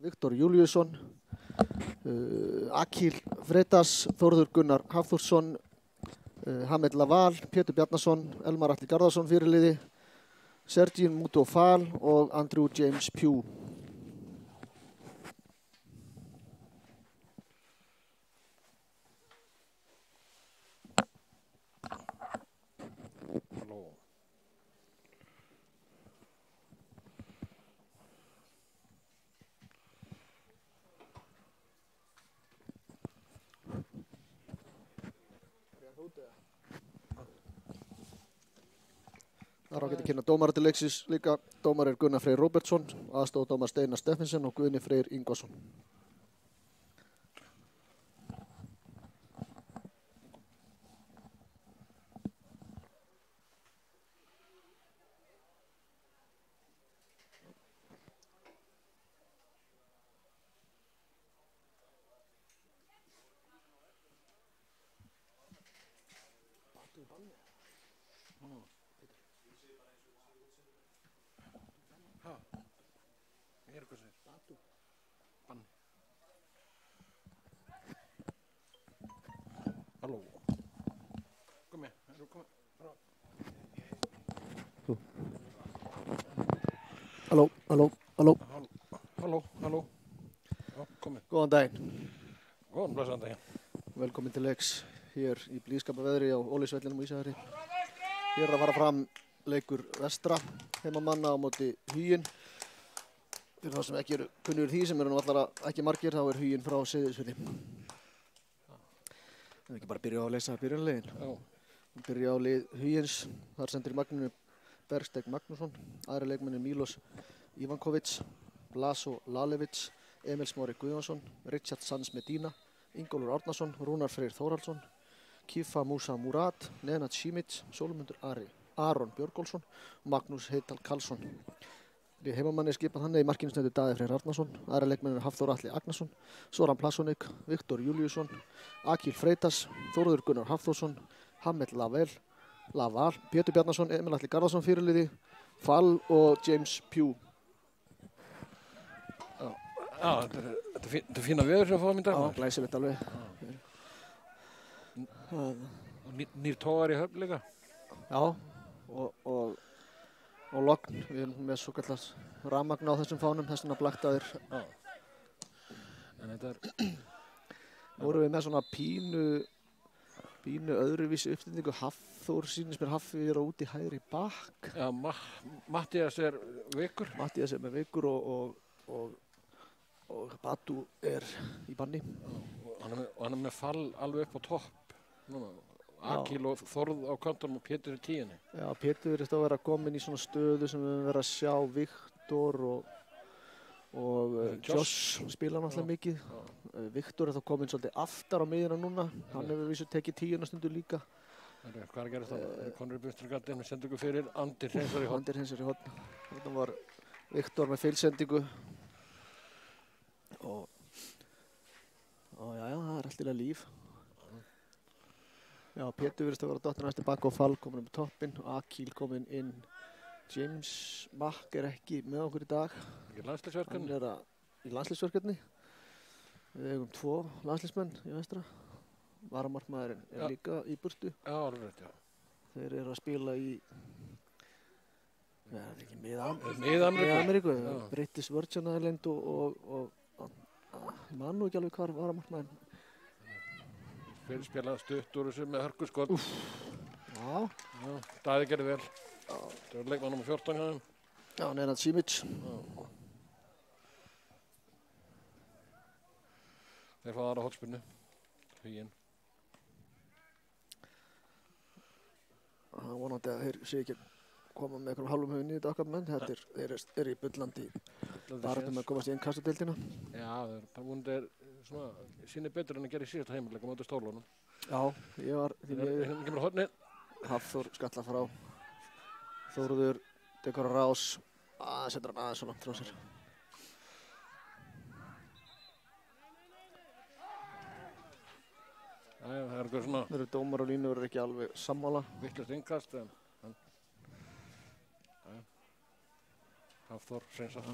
Viktor Júlíusson, Akil Freitas, Þórður Gunnar Hafþórsson, Hamed Laval, Pétur Bjarnason, Elmar Atli Garðarsson fyrirliði, Sergin Mutofal og Andrew James Pugh. Það er ágætt að kynna dómara til leiksins líka. Dómar er Gunnar Freyr Róbertsson, aðstoðardómar Steinar Steffensen og Guðni Freyr Ingvarsson. Halló. Kom með. Halló. Halló. Já, kom með. Góðan daginn. Góðan blessaðan daginn. Velkomin til leiks hér í blíðskaparveðri á Ólafsvellinum á Ísafirði. Hér er að fara fram leikur vestra heimamanna á móti Huginn. Fyrir þá sem ekki eru kunnur því, sem eru nú allar ekki margir, þá er Huginn frá Seyðisfirði. Það er ekki bara að byrja á að lesa byrjunarliðin. Já. Byrja á lið Hugins. Þar sendir Magnús Bergsteinn Magnússon. Aðri leikmenn Milos Ivankovic, Blaso Lalevic, Emil Smári Guðjónsson, Richard Sanz Medina, Ingólfur Árnason, Rúnar Freyr Þórhallsson, Kifa Musa Murad, Nenad Simic, Sólmundur Aron Björgólfsson og Magnús Heital Karlsson. Lið heimamanni er skipað þannig: í markinu stendur Daði Freyr Arnarsson, aðri leikmenn Hafþór Atli Agnarsson, Soran Plasonik, Viktor Júlíusson, Akil Freitas, Þórður Gunnar Hafþórsson, Hamed Laval, Pétur Bjarnason, Emil Atli Garðarsson fyrirliði, Fall og James Pugh. Já, þetta er fína veður sem fáum í dag. Já, glæsilegt alveg. Nýr tógar í höfn líka. Já, og logn. Við erum með svo kallar rafmagn á þessum fánum, þess vegna blaktaðir. Já. En þetta er... Nú erum við með svona pínu öðruvísi uppstendingu. Hafþór sýnist mér Haffi er út í hægri bakk. Já, Mattías er veikur. Mattías er með veikur og Batu er í banni. Og hann er með Fall alveg upp á topp. Akil og Þórð á kantunum og Pétur í tíunni. Já, Pétur er að vera komin í svona stöðu sem við höfum verið að sjá Viktor og Josh spila náttúrulega mikið. Viktor er þá komin svolítið aftar á miðjuna núna. Hann hefur vissu tekið tíuna stundu líka. Hvað er að gerast það? Konur í Bunstringardi með sendingu fyrir Andir Hreinsar í horn. Andir Hreinsar í horn. Þetta var Viktor með feilsendingu. Og já, það er allt í lagi líf. Já, Pétur virðist að vera dottinn næst tilbaka og Fall komin um toppinn og Akil komin inn. James Mack er ekki með okkur í dag. Í landsliðsverkefni? Hann er í landsliðsverkefni. Við eigum 2 landsliðsmenn í vestra. Varamarkmaðurinn er líka í burtu. Já, alveg rétt, já. Þeir eru að spila í... Það er ekki Mið-Ameríku. British Virgin Island og ég man nú ekki alveg hvar varamarkmaðurinn. Fyrirspilað stutt úr þessu með hörkuskot. Já. Daði gerði vel. Það var leikmann nr. 14 hjá þeim. Já, Nenad Simic. Þeir fá aðra hornspyrnu. Huginn. Það er vonandi að þeir sé ekki koma með einhverjum hálfum höfum í þetta okkar menn. Þeir eru í bullandi baráttum að komast í innkassadeildina. Já, það er vonandi svona sýnir betur en að gera í síðasta heimaleika móti Stólunum. Já, ég var því Hérna kemur hornið. Hafþór skalla frá. Þórður tekur á rás. Setur hann aðeins svo langt frá sér. Það er eitthvað svona... Þeir eru dómar og línu verður ekki alveg sammála. Vitlaust innkast en... Hafþór Hreinsar.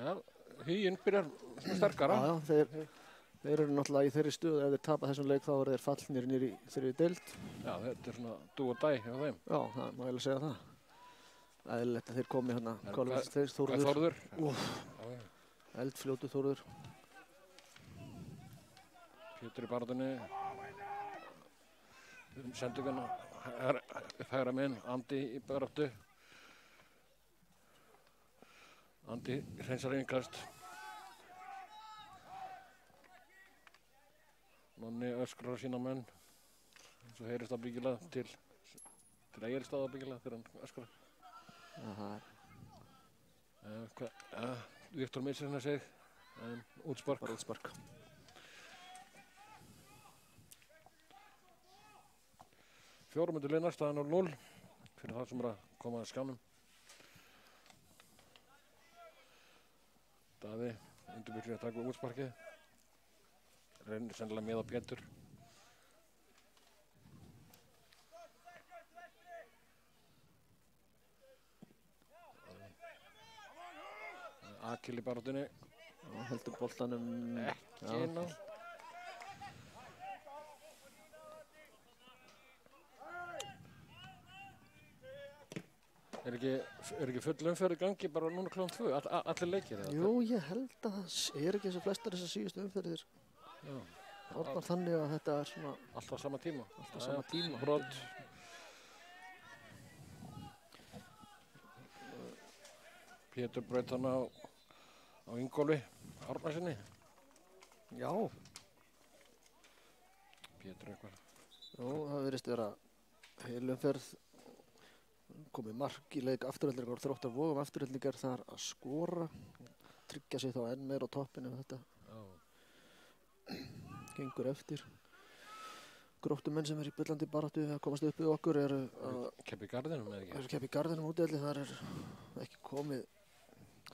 Já, Huginn byrjar svona sterkara. Já, þeir eru náttúrulega í þeirri stöðu, ef þeir tapa þessum leik þá eru þeir fallnir niður í þeirri deild. Já, þetta er svona dú og dæ hjá þeim. Já, það má eiginlega segja það. Eðlilegt að þeir komi hérna, Hvað er Þórður? Eldfljótu Þórður. Pétur í barðinni. Sendingan hægra minn, Andi í baráttu. Andi hreinsar innkast. Nonni öskrar á sína menn. Svo heyrist það byggilega til Egilsstaða byggilega þegar hann öskrar. Viktor missir hennar sig. Útspark. Bara útspark. Fjórum myndir linnar, staðan 0-0 fyrir það sem er að koma að skjánum. Daði undirbyrði að taka útsparkið. Reynir sennilega með á Pétur. Akil í baráttunni. Heldur boltanum Ekki inn á. Er ekki full umferð í gangi bara núna klukkan 2, allir leikir? Jú, ég held að það er ekki eins og flestar þessar síðustu umferðir. Orðnar þannig að þetta er svona... Alltaf sama tíma? Alltaf sama tíma. Brot. Pétur braut hana á Ingólfi Árnasinni. Já. Pétur eitthvað. Jú, það virðist vera heilumferð. Komið mark í leik Aftureldingar og Þróttar Vogum. Aftureldingar þar að skora. Tryggja sig þá enn meir á toppinu þetta. Gengur eftir. Gróttumenn sem í bullandi baráttu að komast upp við okkur eru Keppi í Garðinum eða ekki? Eru Keppi í Garðinum útivelli. Þar er ekki komið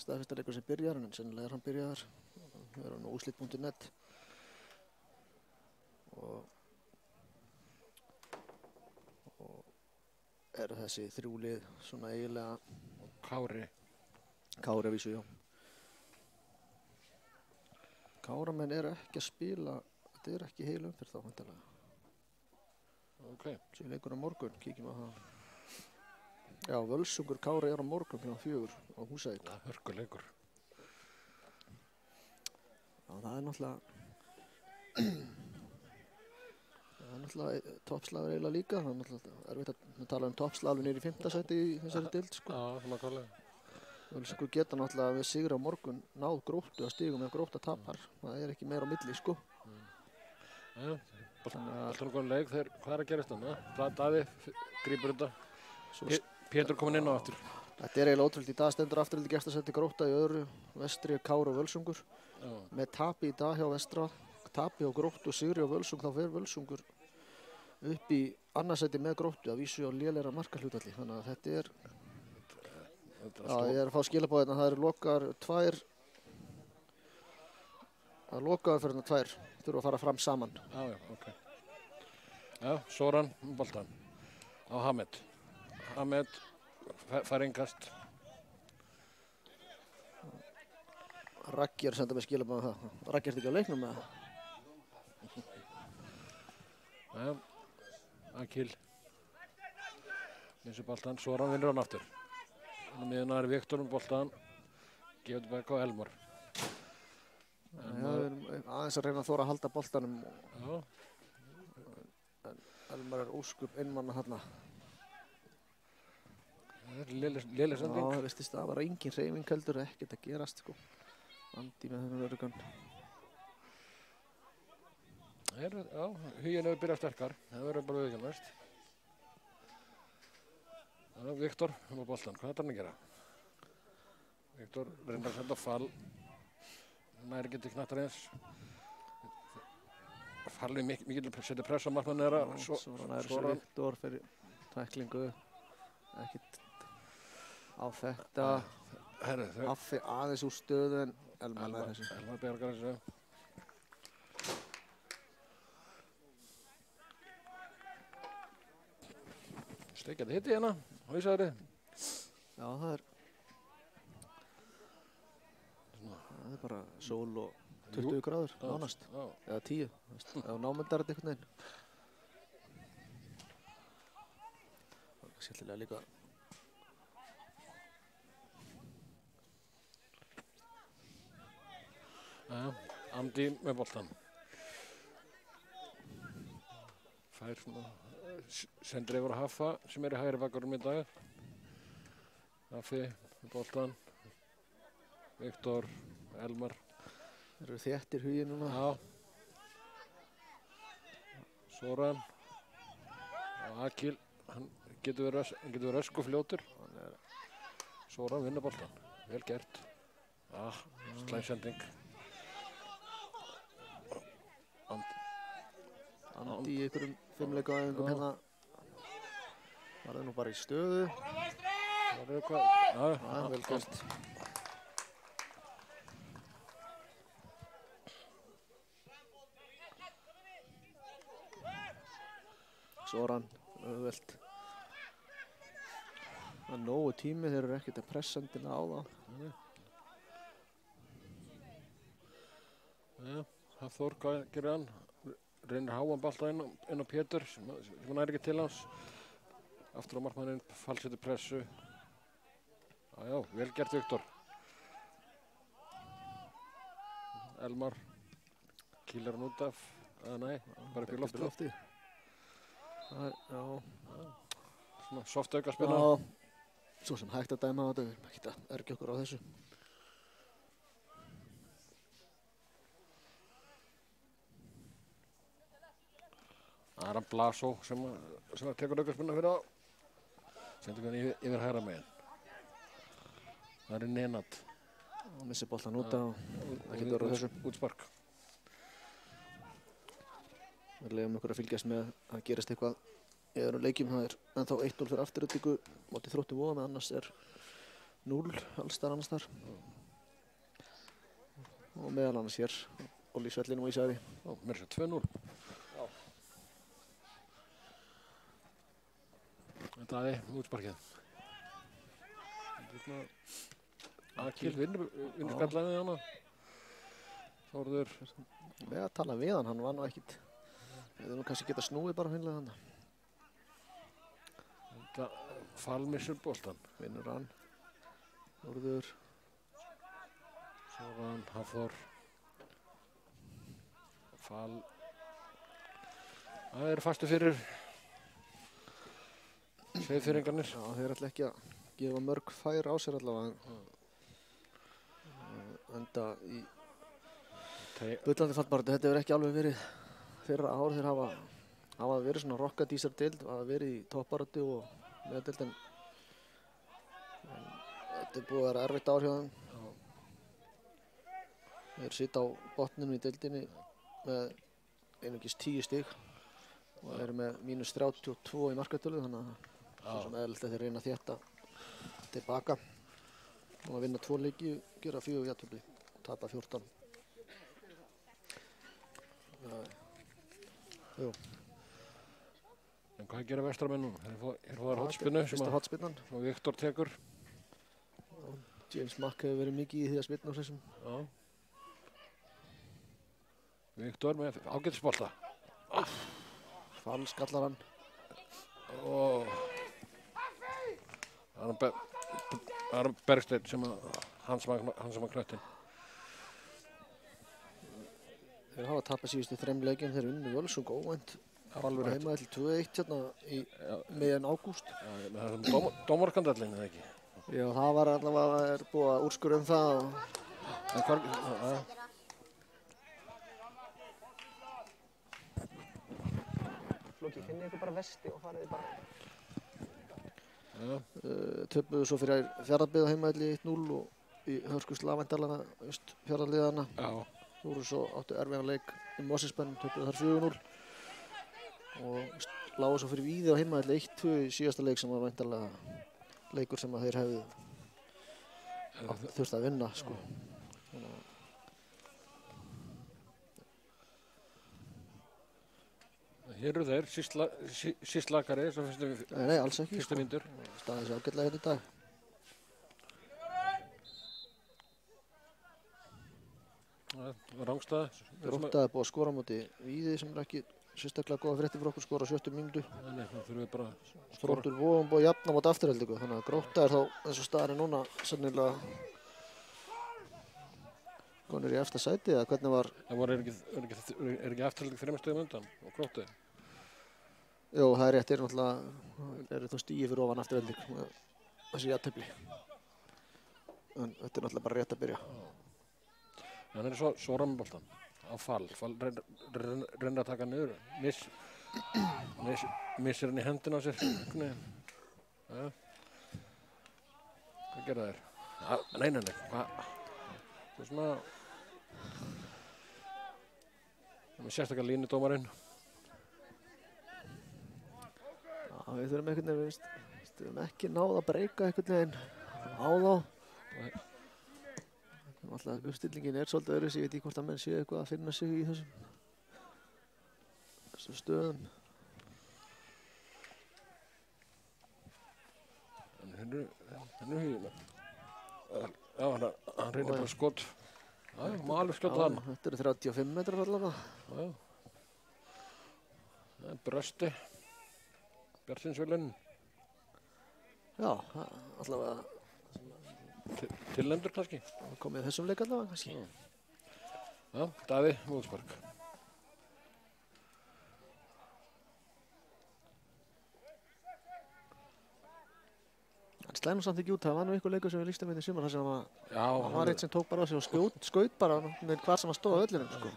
staðfestarleikur sem byrjar en sennilega er hann byrjaðar. Það er á úslit.net og eru þessi þrjú lið svona eiginlega Kári að vísu, já. Káramenn eru ekki að spila, þetta er ekki heil umferð þá væntanlega. Ok. Svo leikur á morgun, kíkjum á það. Já, Völsungur Kári er á morgun kl. 4 á Húsavík. Það er hörkuleikur. Já, það er náttúrulega toppslagur eiginlega líka. Það er náttúrulega erfitt að tala toppslag alveg niður í 5. sæti í þessari deild, sko. Já, svona kválega. Völsungur geta náttúrulega við sigri á morgun náð Gróttu að stigum ef Grótta tapar. Það er ekki meira á milli, sko. Já, alltaf góðan leik þegar hvað er að gerast þarna? Daði grípur þetta. Pétur komin inn á aftur. Þetta er eiginlega ótrúlega. Í dag stendur Afturelding gestasæti Grótta í öðru, Vestri, Kári og Völsungur. Með tapi í dag hjá Vestra, tapi á Gróttu og sigri á Völsung, þá fer Völsungur upp í annarsæti með Gróttu að vísu á lélegra markahlutfalli. Þannig að þetta er... Já, ég er að fá skilabóð hérna. Það eru lokaðar tvær... Það er lokaðar fyrir hérna tvær. Þurfa að fara fram saman. Já, ok. Já, Soran, boltan. Á Hamed. Hamed fær innkast. Raggi er að senda mig skilabóð það. Raggi ert ekki á leiknum með það? Já, Akil. Missir boltan. Soran vinnur hann aftur. Miðan er Viktor boltan. Gefur tilbaka á Elmar. Við erum aðeins að reyna að þóra að halda boltanum. Já. Elmar er óskup einmanna þarna. Það er léleg sending. Já, það veistist að það var engin hreyfing heldur, ekkert að gerast, sko. Andi með þennan öruggan. Já, Huginn hefur byrjað sterkar. Það verður bara viðkjörnast. Viktor, hann var boltan. Hvað er hann að gera? Viktor reynir að senda fall. Næri getur knattar eins. Fallið mikil setja press á markmann þeirra. Svo næri Viktor fyrir tæklingu. Ekkert á þetta. Haffi aðeins úr stöðu en Elmar er þessu. Elmar bjargar þessu. Steikjandi hitti hérna á Ísafirði. Já, það er... Það er bara sól og 20 gráður, nánast. Eða 10, eða námyndar þetta einhvern veginn. Það er skemmtilega líka. Andi með boltan. Fær svona, sendir yfir að Haffa sem í hægri bakverðinum í dag. Haffi með boltan. Viktor, Elmar. Þeir eru þéttir hugið núna. Já. Soran. Akil, hann getur verið ösku fljótur. Soran vinna boltan. Vel gert. Slæmsending. Andi í einhverjum fimmleikaæfingum hérna. Það er nú bara í stöðu. Það er eitthvað. Vel gert. Soran, auðvelt. Það er nógu tími, þeir eru ekkert að pressa endina á það. Hafþór, hvað gerir hann? Reynir háan bolta inn á Pétur sem hann er ekki til hans. Aftur á markmanninn, falsetur pressu. Já, vel gert Viktor. Elmar kýlar hann út af. Nei, bara upp í loftið. Það er, já. Svona soft auka spila. Já, svo sem hægt að dæma á þetta, við erum ekki að ergja okkur á þessu. Það er hann Blasó sem tekur auka spila fyrir á. Sendur hann yfir hægra megin. Það er Nenad. Og missir boltan út af og ekki dörra þessu. Útspark. Við leiðum okkur að fylgjast með að gerist eitthvað í öðrum leikjum. Það er ennþá 1-0 fyrir Aftureldingu móti Þrótti Vogum, en annars er 0 alls þar annars þar. Og meðal annars hér Óli í Svellinum og Ísafirði. Mér er 2-0. Þetta er útsparkið. Akil vinnur skallaði við hana. Þórður. Við að tala við hann var nú ekkit. Við höfum kannski getað snúið bara hreinlega þarna. Þetta Falmissur boltan. Vinnur hann. Þórður. Soran, Hafþór. Fal. Það er fastu fyrir Seyðfirðingarnir. Já, þeir ætla ekki að gefa mörg færi á sér allavega. Enda í bullandi fallbaráttu. Þetta hefur ekki alveg verið fyrra ár. Þeir hafa verið svona rokkadísar deild, hafa verið í toppbaráttu og meðdeild, en þetta er búið að vera erfitt ár hjá þeim. Þeir sitja á botninum í deildinni með einungis 10 stig og eru með -32 í markatölu, þannig að það er svona eðlilegt að þeir reyna að þétta tilbaka og að vinna 2 leiki, gera 4 jafntefli og tapa 14. Jú. En hvað gera Vestramenn nú? Þeir fóðar hotspinnu sem Viktor tekur. James Mack hefur verið mikið í því að spinna úr þessum. Viktor með ágætisbolta. Fall skallar hann. Það er Bergsteinn sem hans sem knöttin. Þeir hafa tapað síðustu 3 leikjum. Þeir unnu Völsung óvænt. Alveg heima til 2-1 hérna í miðjan ágúst. Það er dómarskandallinn, eða ekki? Já, það var allavega búið að úrskurða það. Flóki, finnið ykkur bara vesti og fariði bara. Töpuðu svo fyrir Fjarðabyggð heimavelli 1-0 og í hörku slagvændarlana Fjarðarliðana. Voru svo áttu erfiðan leik í Mosfellsbænum, töpuðu þar 4-0 og lágu svo fyrir Víði á heimavelli 1-2 í síðasta leik sem var væntanlega leikur sem að þeir hefðu þurft að vinna, sko. Hér eru þeir, síst lakari, svo Nei, alls ekki, fyrstu mínútur. Staðið sér ágætlega hérna í dag. Rangstæða. Grótta er búið að skora á móti Víði sem er ekki sérstaklega góða fréttir fyrir okkur, skora á 70 mínútu. Nei, það þurfum við bara að skora. Þróttur Vogum búið að jafna á móti Aftureldingu, þannig að Grótta er þá eins og staðarinn núna sennilega konur í efsta sæti, eða hvernig var? Það er ekki Afturelding 3 stigum undan og Gróttu? Jú, það er rétt, eru þá stigið fyrir ofan Afturelding með þessi jafntefli. En þetta er náttúrulega bara rétt að byrja. Hann er svo ramboltan á Fall reynir að taka niður, missir hann í hendina á sér. Ja. Hvað gera þeir? Nei. Það er svona sérstaklega línudómarinn. Já, við þurfum einhvern veginn, við þurfum ekki náð að breyka einhvern veginn á þá. Alltaf uppstillingin er svolítið öðruvísi, ég veit ekki hvort að menn séu eitthvað að finna sig í þessum stöðum. Hann er hugið. Já, hann reynir bara skot. Já, má alveg skjóta þarna. Þetta eru 35 metrar allavega. Já. Það er brösti. Bjartsinsvölinn. Já, allavega. Tilnefndur kannski. Komið þessum leik allavega kannski. Já, Daði Móðsberg. Hann slæði nú samt ekki út, það var nú einhver leikur sem við lístum við í sumar þar sem hann var eitt sem tók bara á sig og skaut bara með hvar sem hann stóð á öllinum sko.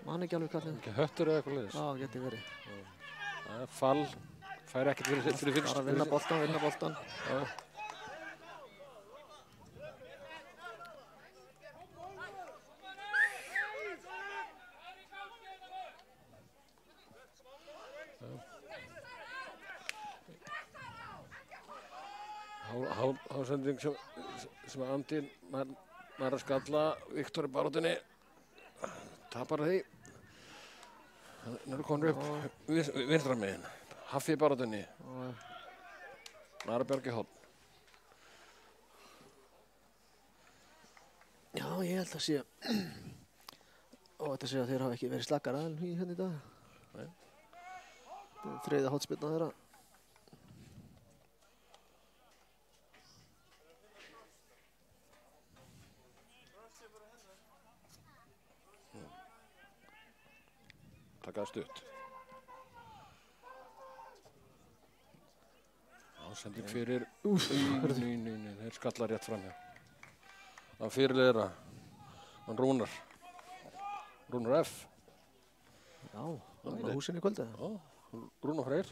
Man ekki alveg hvað þeim. Ekki höttur eða eitthvað leiðis. Já, geti verið. Fall, fær ekkert fyrir fyrst. Bara vinna boltan. Já. Hásending sem að Andi nær að skalla Viktor í barátunni, tapar því. Hann er komin upp vinstra megin, Haffi í barátunni, nær að bjarga í horn. Já, ég held að sé þetta sé að þeir hafa ekki verið slakar aðeins í hérna í dag. Nei. Það er þriðja hornspyrna þeirra. Takaði stutt. Ásending fyrir. Nei, þeir skalla rétt fram hér. Það fyrirliðra. Hann Rúnar F. Já, hann var á húsinu í kvöldi. Já, Rúnar Freyr.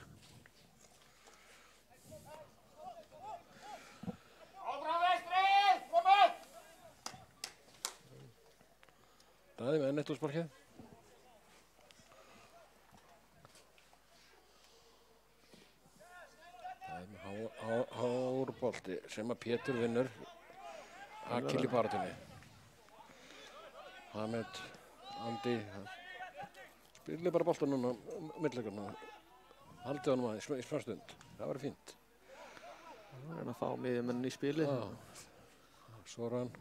Daði með nettósparkið. Hárbolti sem að Pétur vinnur Akil í barátunni. Hamed, Andi spilir bara boltan núna mittleikurna. Haldið honum aðeins í smá stund. Það var fínt. Það er að fá miðjumenn í spili. Svo er hann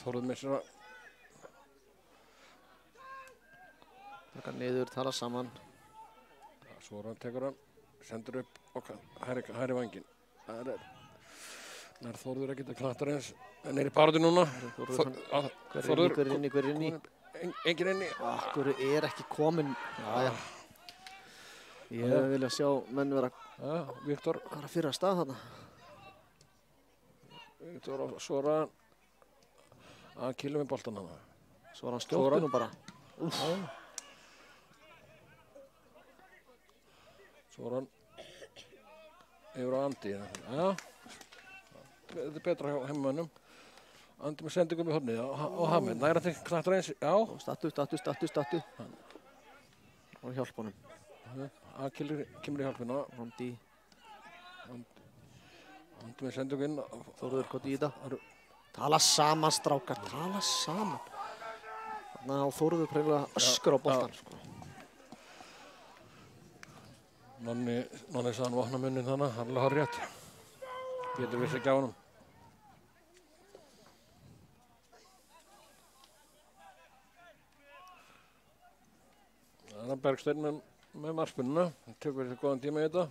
Þórður missir að taka niður, tala saman. Svo er hann tekur hann, sendur upp og hæri vanginn. Það er Þórður ekki að klattar eins en er í baráttu núna. Hver er inni? Enginn inni. Hver er ekki kominn? Já. Ég hefði viljað sjá menn vera Viktor fyrir að stað þarna. Viktor og svo er hann að kýla með boltan hana. Svo er hann skjóttu nú bara. Svo er hann yfir á Andi. Já, þetta er betra hjá heimamönnum. Andi með sendingum í hornið á Hamed. Næra til knattur eins. Já. Stattu. Og hjálp honum. Akil kemur í hjálpina. Andi með sendingum inn. Þórður, hvað í þetta? Tala saman, strákar. Tala saman. Þannig að Þórður pröfulega öskur á boltan. Sko. Nonni sagði hann vopna munnin þannig, hann har rétt. Pétur vissi ekki á honum. Það Bergsteinn með markspunnuna. Tökur við góðan tíma í þetta.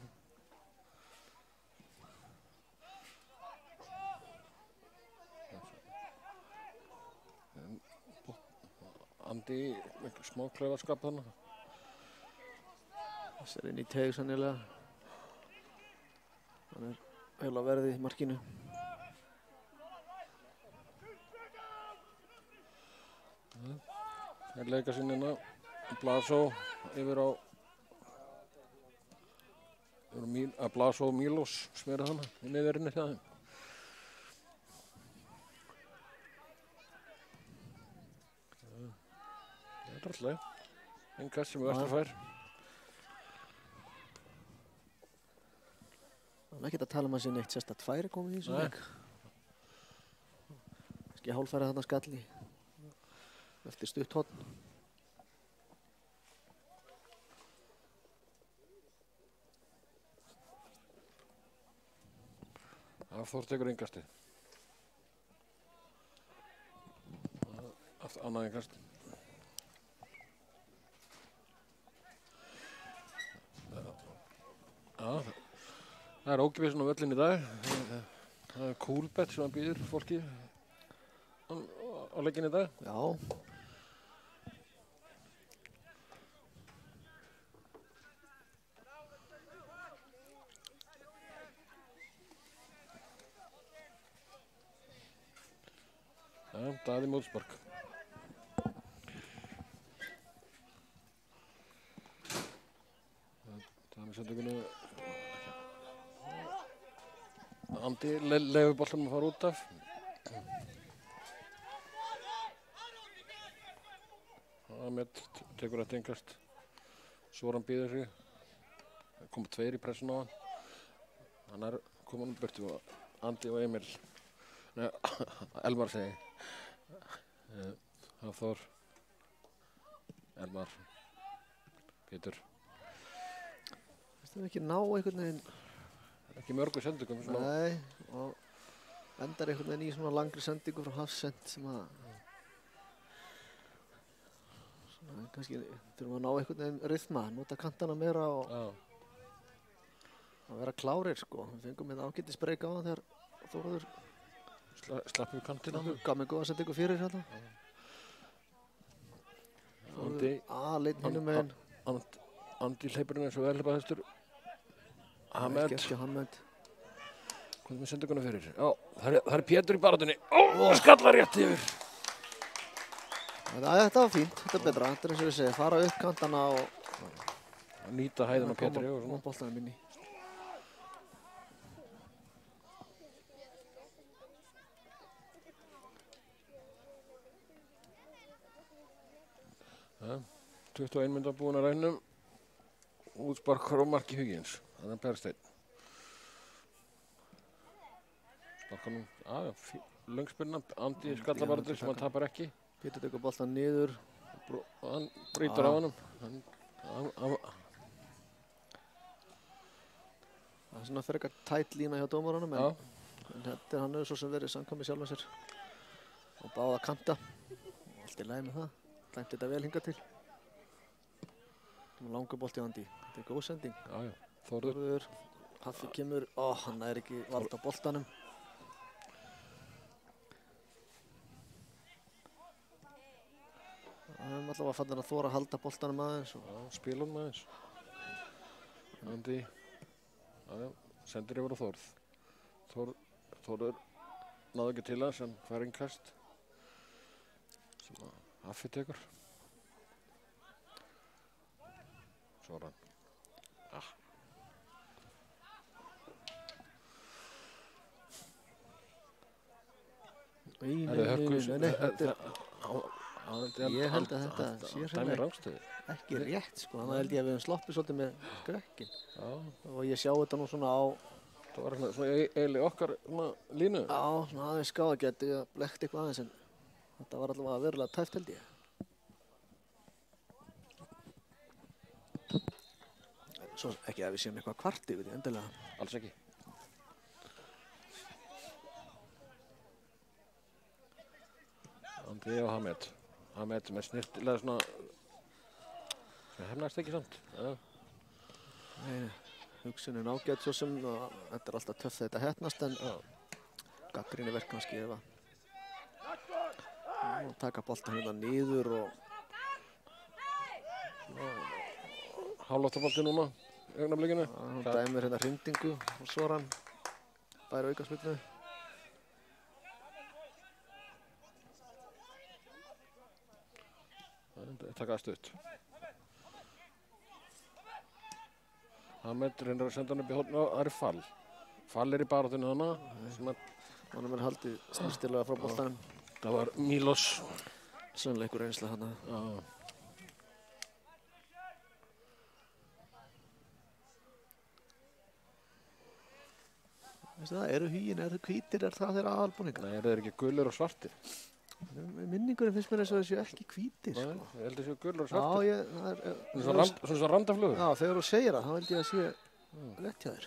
Andi með smá klaufaskap þarna. Þessi inn í teig sannilega. Hann heila verði í markinu. Þeir leika sinnina. Blasó yfir á Blasó og Mílos smerið hana í niðurinni hjá þeim. Það alltaf. Einn kast sem Vestur fær. Það er ekkert að tala um að sé neitt sérstakt færi komið í þessum leik. Kannski hálfærið þarna skalli eftir stutt horn. Hafþór tekur innkastið. Annað innkast. Það er ókipis á völlin í dag. Það er Coolbet sem býður fólki á leikinn í dag. Já. Daði mótspark. Það er sendingunni. Andi leyfir boltanum að fara út af. Ahmed tekur þetta innkast. Soran býður sig. Það koma tveir í pressun á hann. Hann er komin burtu. Andi og Emil. Nei, Elmar segi. Hafþór. Elmar. Pétur. Það er ekki ná einhvern veginn. Ekki mörgu sendingum. Nei, og endar einhvern veginn í svona langri sendingu frá Hafsend sem að svona kannski þurfum að ná einhvern veginn rytma, nota kantana meira og vera klárir sko. Við fengum með ágætis breyk á það þegar Þórður slapp við kantina. Gaf mig góða sendingu fyrir hérna. Andi. Leinn hinum meginn. Andi hleypurinn eins og velheipa þessur. Ahmed. Ahmed. Hvað með sendinguna fyrir? Já, það er Pétur í barátunni. Skallar rétt yfir. Þetta var fínt, þetta er betra. Þetta er eins og ég segi, fara upp kantana og nýta hæðin á Pétri og svona. Boltanum inn í. Ja, 21 mynda búin að rænum. Útsparkar á marki Hugins. Það er Bergsteinn. Sparkanum, löngspyrna, Andi skallabarður sem hann tapar ekki. Pétur tekur boltan niður. Hann brýtur á honum. Það er svona frekar tætt lína hjá dómaranum en þetta hann hefur svo sem verið samkvæmið sjálf með sér. Og báða kanta. Allt í lagi með það. Dæmt þetta vel hingað til. Langur bolti á Andi. Þetta er góð sending. Já. Þórður. Haffi kemur. Hann er ekki vald á boltanum. Við höfum allavega fannir að þóra að halda boltanum aðeins. Já, spilum aðeins. Andi. Sendir yfir á Þórð. Þórður náðu ekki til hans en fær innkast. Sem að Haffi tekur. Soran. Nei, ég held að þetta sé hreinlega ekki rétt sko. Þannig held ég að við höfum sloppið svolítið með skrekkin. Og ég sjá þetta nú svona á... Það var svona eiginlega okkar línu. Já, svona aðeins skáðagæti að blekta eitthvað aðeins en þetta var allavega verulega tæft held ég. Svo ekki að við séum eitthvað kvart yfir því endilega. Alls ekki. Andi og Ahmed með snirtilega svona Það hefnast ekki samt. Já. Nei, hugsunin ágætt svo sem og þetta alltaf töff þetta heppnast en gagnrýni verk kannski ef að taka boltan hérna niður og Hálóttabolti núna, augnablikinu. hann dæmir hérna hrindingu og svo er hann bæri aukaspyrnu. Taka stutt. Hamed reynir að senda hann upp í horn og það er Fall. Fall í baráttunni þarna. Honum haldið snirtilega frá boltanum. Það var Milos. Sannlega einhver reynsla þarna. Já. Veistu það, eru huginn, eru hvítir, það þeirra aðalbúningar? Nei, eru þeir ekki gulir og svartir? Minningurinn finnst mér eins og þessu ekki hvítir. Nei, Sko. ég held þessu gulir og svartir. Já, Svona svo randaflugur. Já, þegar þú segir það, þá held ég að sé rétt hjá þér.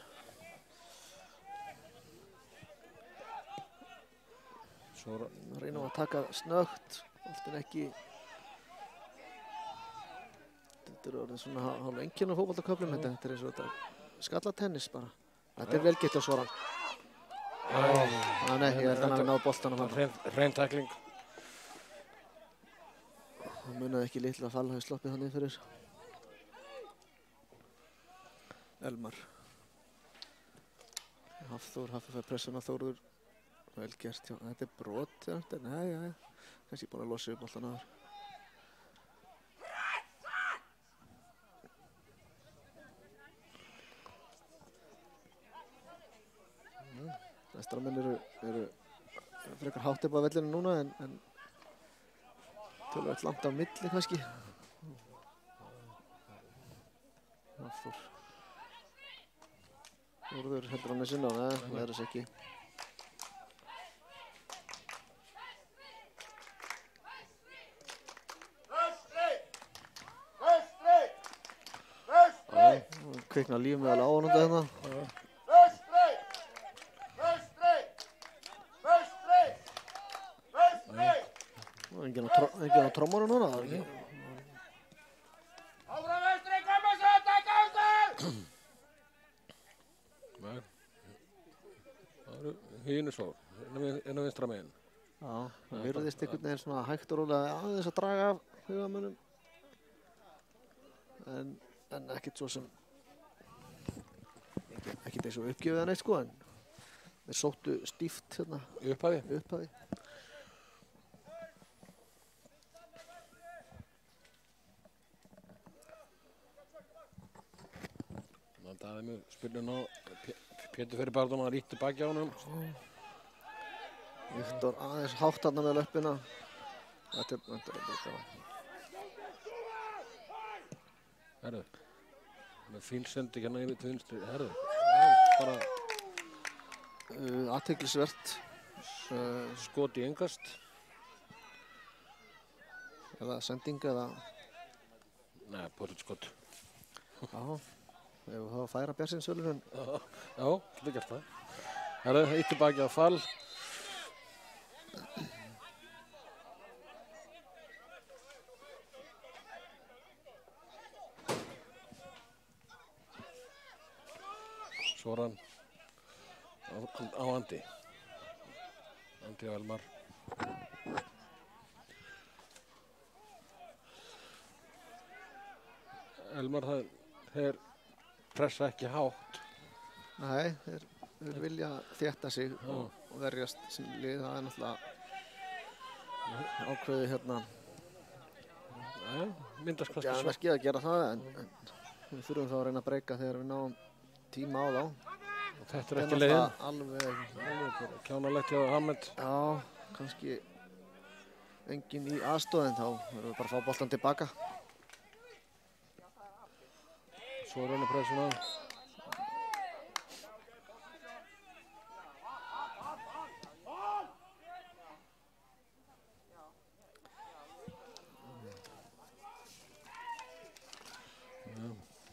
Svo Reynum að taka snögt, alltaf ekki. Þetta er orðið svona hálf einkenni á fótboltaköflum, þetta er eins og þetta skallatennis bara. Þetta er vel gett hjá Soran. Nei, ég held að hann hafi náð boltanum hann. Hrein tækling. Það munaði ekki litlu að Fall hafi sloppið hann fyrir. Elmar. Hafþór fær pressuna, Þórður. Vel gert, já. Þetta er brot, já. Nei, kannski bara að losa upp boltan aður. Vestramenn eru frekar hátt upp á vellinu núna en töluvert langt á milli kannski. Hafþór. Þórður heldur hann með sinna, nei, það er þess ekki. Kviknar líf meðal áhorfenda hérna. Enginn á trommunum núna, það er ekki. Áfram vestri, koma svo, taka á það! Nei. Það eru hínu svo, inn á vinstra megin. Já, það virðist einhvern veginn svona hægt og rólega aðeins að draga af hugamönnum. En ekkert svo sem, ekkert eins og uppgefið það neitt sko, en þeir sóttu stíft hérna Upphafi. Það er mjög spilin á Pétur fyrir barðum að ríti baki á honum. Viktor aðeins hátt þarna með löppina. Þetta er bara gaman. Herðu, með fín sendi hérna yfir til vinstri. Herðu, bara athyglisvert. skot í engast. Eða sending eða... Nei, potitskot. Já, ef það var færa Bjarsinsvölurinn. Já, getur gert það. Herðu, eitt tilbaki að Fall. Soran á Andi. Andi og Elmar. Elmar, þeir pressa ekki hátt. Nei, þeir vilja þétta sig og verjast sem lið. Það er náttúrulega ákveðið hérna. Myndast kannski Já, verkið að gera það en við þurfum þá að reyna að breyka þegar við náum tíma á þá. Þetta er ekki leiðin. Alveg Kjánalegt hjá Hamed. Já, kannski enginn í aðstoðin, þá verðum við bara að fá boltan tilbaka. Svo reynir pressuna.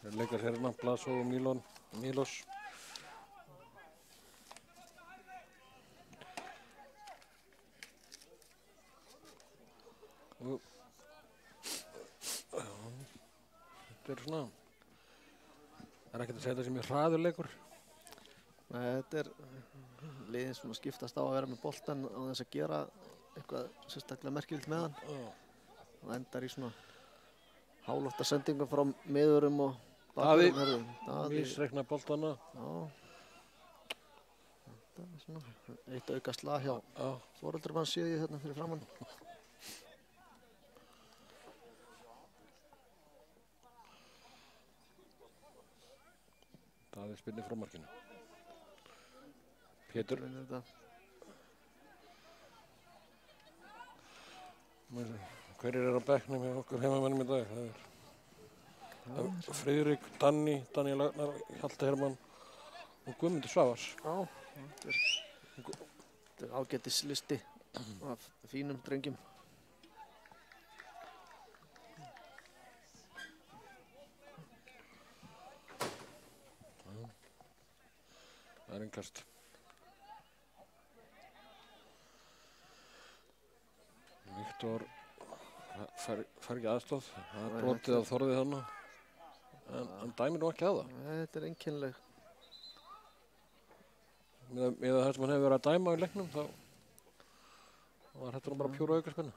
Þeir leikar hérna, Blaso og Milos. þetta svona, það ekkert að segja þetta sem er hraðurleikur. Nei, þetta liðin svona skiptast á að vera með boltan á þess að gera eitthvað sérstaklega merkilegt með hann. Og endar í svona hálótta sendingum frá miðurum og bakverðum. Daði Misreikna boltana. Já. Þetta svona eitt auka slag hjá foreldrum hans sé ég hérna fyrir framann. Daði spinnir frá markinu. Pétur. Hverjir á bekknum hjá okkur heimamennum í dag? Það er Friðrik, Daniel Agnar, Hjalti Hermann og Guðmundur Svavars. Já, þetta er ágætislisti af fínum drengjum. Það er innkast. Viktor fær ekki aðstoð. Það er brotið af Þorði þarna. En hann dæmir nú ekki að það. Nei, þetta er einkennileg. Með það sem hann hefur verið að dæma í leiknum þá var þetta nú bara pjúra aukarspenna.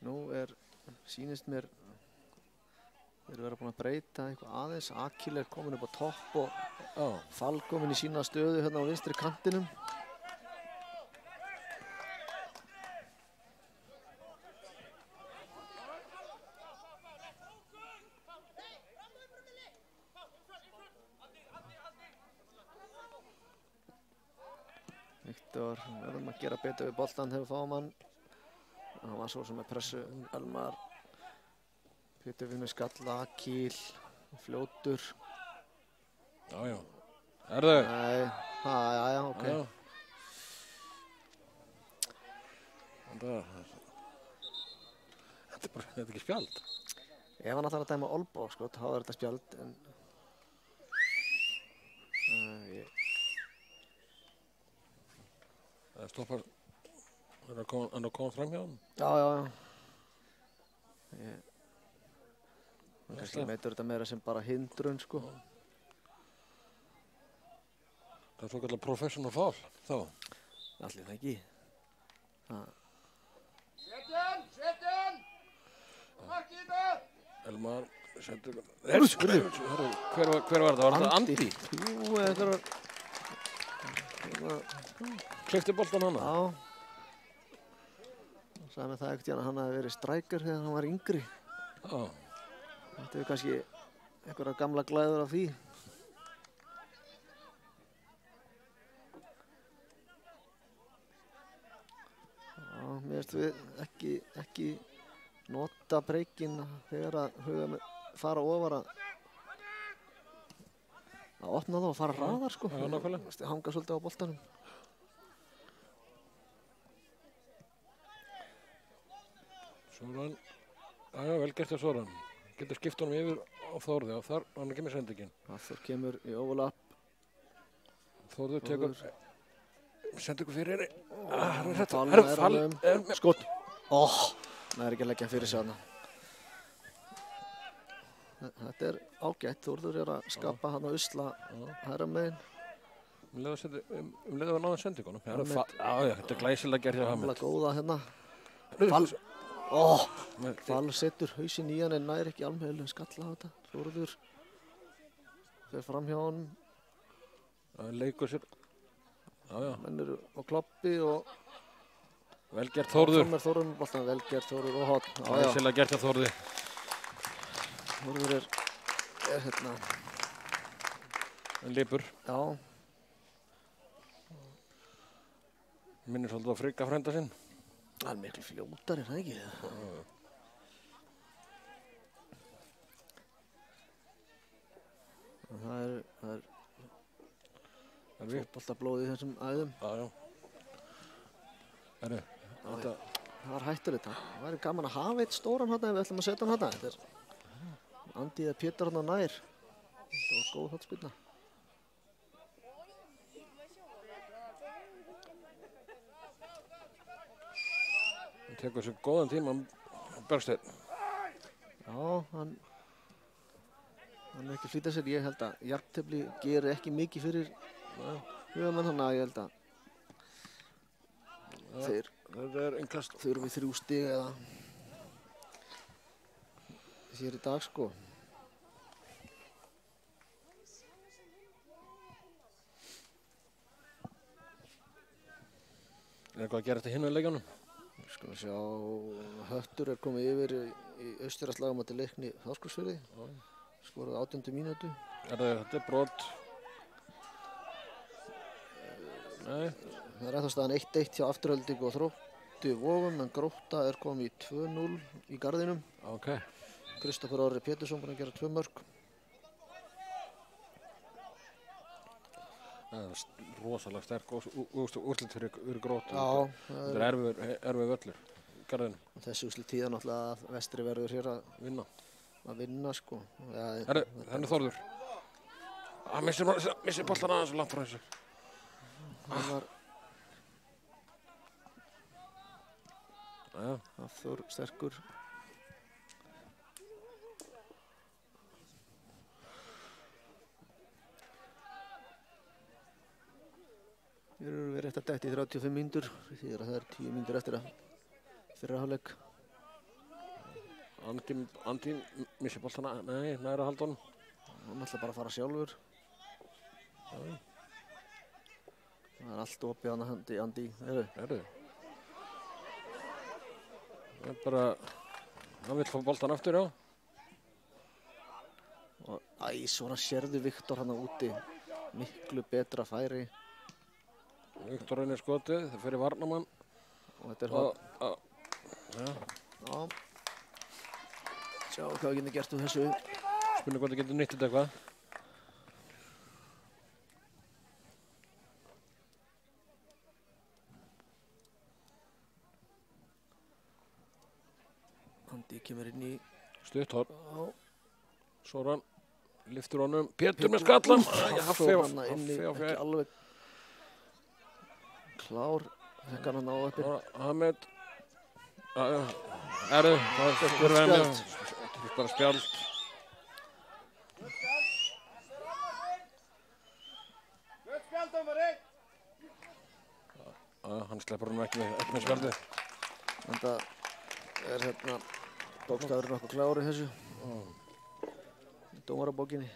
Nú sýnist mér þeir vera búin að breyta eitthvað aðeins. Akil komin upp á topp og Fall komin í sína stöðu hérna á vinstri kantinum. Viktor verðum að gera betur við boltan þegar við fáum hann. Hann var svo sem með pressu. Elmar, Pétur við með skalla, Akil, fljótur. Já. Er þau? Nei, já, ok. Já. Þetta er ekki spjald. Ef hann ætlar að dæma olnbog, sko, þá er þetta spjald, en Það stoppar. Hann er að koma fram hjá hann. Já. Hann kannski meitur þetta meira sem bara hindrun, sko. Það er svo kallar professional foul, þá. Allir það ekki. Setjum! Markínu! Elmar sendur... Hver var þetta? Var þetta Andi? Jú, þetta var... Klippti boltan hana? Já. Hann sagði með það ekkert að hann hafi verið strækjar þegar hann var yngri. Já. Þetta er kannski einhverja gamla glæður af því. Já, mér finnst við ekki nota breykinn þegar að fara ofar að opna þá og fara hraðar, sko. Já, nákvæmlega. Hanga svolítið á boltanum. Soran. Já, vel gert hjá Soran. Getur skipt honum yfir á Þórði og þar hann kemur sendingin. Hafþór kemur í overlap. Þórður tekur sendingu fyrir. Fall. Skot. Það er ekki að leggja hann fyrir sig þarna. Þetta er ágætt. Þórður er að skapa hann að usla hæra megin. Leðu að náða sendingunum. Já, þetta er glæsilega gert hjá Hamid. Gamla góða hérna. Fall. Fall setur hausinn í hann en nær ekki alveg skalla á þetta. Þórður fer fram hjá honum. Það leikur sér. Já. Menn eru á kloppi og vel gert Þórður. Þórður boltan vel gert Þórður og hotn. Glæsilega gert hjá Þórði. Þórður er hérna. En lipur. Já. Minnir svolítið á Frigga frænda sinn. Það er miklu fljótar, er það ekki? Það er fótboltablóð í þessum æðum. Já. Það var hættulegt. Það væri gaman að hafa eitt stóran hérna ef við ætlum að setja hann hérna. Þetta er Andi eða Pétur hérna nær. Þetta var góð hotspilna. tekur sér góðan tíma Bergsteinn. Já, hann er ekki að flýta sér. Ég held að jafntefli gerir ekki mikið fyrir hugamenn, þannig að ég held að þeir Það innkast. þurfi 3 stig eða hér í dag, sko. Eitthvað að gera þetta hinu í leikjunum? Sko að sjá, Höttur er komið yfir í Austfjarðaslag á móti Leikni Fáskrúðsfirði. Skoraði 18. mínútu. Þetta brot. Nei. Það er ennþá staðan 1-1 hjá Aftureldingu og Þrótti Vogum, en Grótta er komið í 2-0 í Garðinum. Ok. Kristoffer Orri Pétursson búinn að gera 2 mörk. Það er rosalega sterk úrslit fyrir Gróttu. Já. Þetta er erfið völlur í Garðinum. Þessi úrslit tíða náttúrulega að Vestri verður hér að vinna, sko. Þannig Þórður. Hann missir boltan aðeins og langt frá þessu. Hann var Já. Hafþór sterkur. Hér eru við rétt að detta í 35 mínútur. Því að það er 10 mínútur eftir að fyrra hálfleik. Andi missir boltana, nei, næra halda honum. Hann ætla bara að fara sjálfur. Það er allt opið hann að Andi. Heyrðu. Það er bara, hann vill fá boltan aftur, já. Og svona sérðu Viktor hann úti. Miklu betra færi. Viktor reynir skotið, það fyrir varnamann. Og þetta er hótt. Já. Sjá hvað við getum gert úr þessu. Spurning hvort við getum nýtt þetta eitthvað. Andi kemur inn í Stutt horn. Soran lyftir honum. Pétur með skallan. Hafþór hann inni, ekki alveg klár. Fekk hann á uppi. Ahmed. Það fyrir henni. Bara spjald. Hann sleppur hann ekki með spjaldið. Þetta er bókstafurinn okkur klár í þessu. Í dómarabókinni.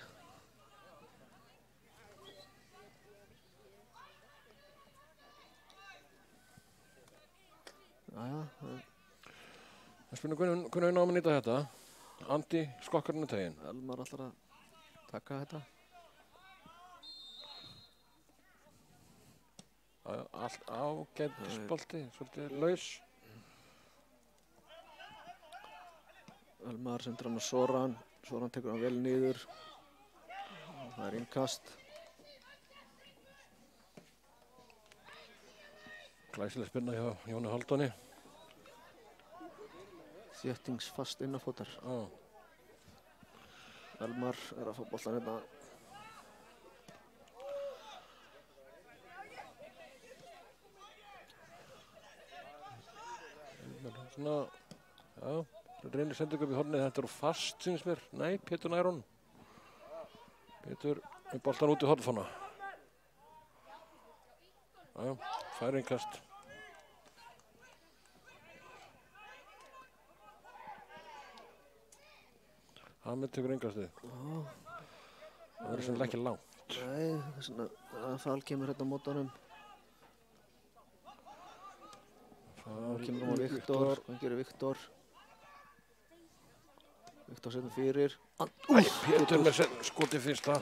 Það spurning hvernig við náum að nýta þetta. Andi skokkarinn í teginn. Elmar ætlar að taka þetta. Allt ágætisbolti, svolítið laus. Elmar sendur hann á Soran. Soran tekur hann vel niður. Það er innkast. Glæsileg spinna hjá Jóni Haldóni. Þéttingsfast innanfótar. Já. Elmar er að fá boltan hérna. Svona, já, reynir sendingu upp í hornið, þetta eru fast, syns mér. Nei, Pétur nær honum. Pétur með boltan út í hornfána. Já, fær innkast. Ahmed tekur innkastið. Það verður sennilega ekki langt. Nei, svona Fall kemur hérna á móti honum. Það kemur hún á Viktor. Hvað gerir Viktor? Viktor setur fyrir. Pétur með skotið fyrsta.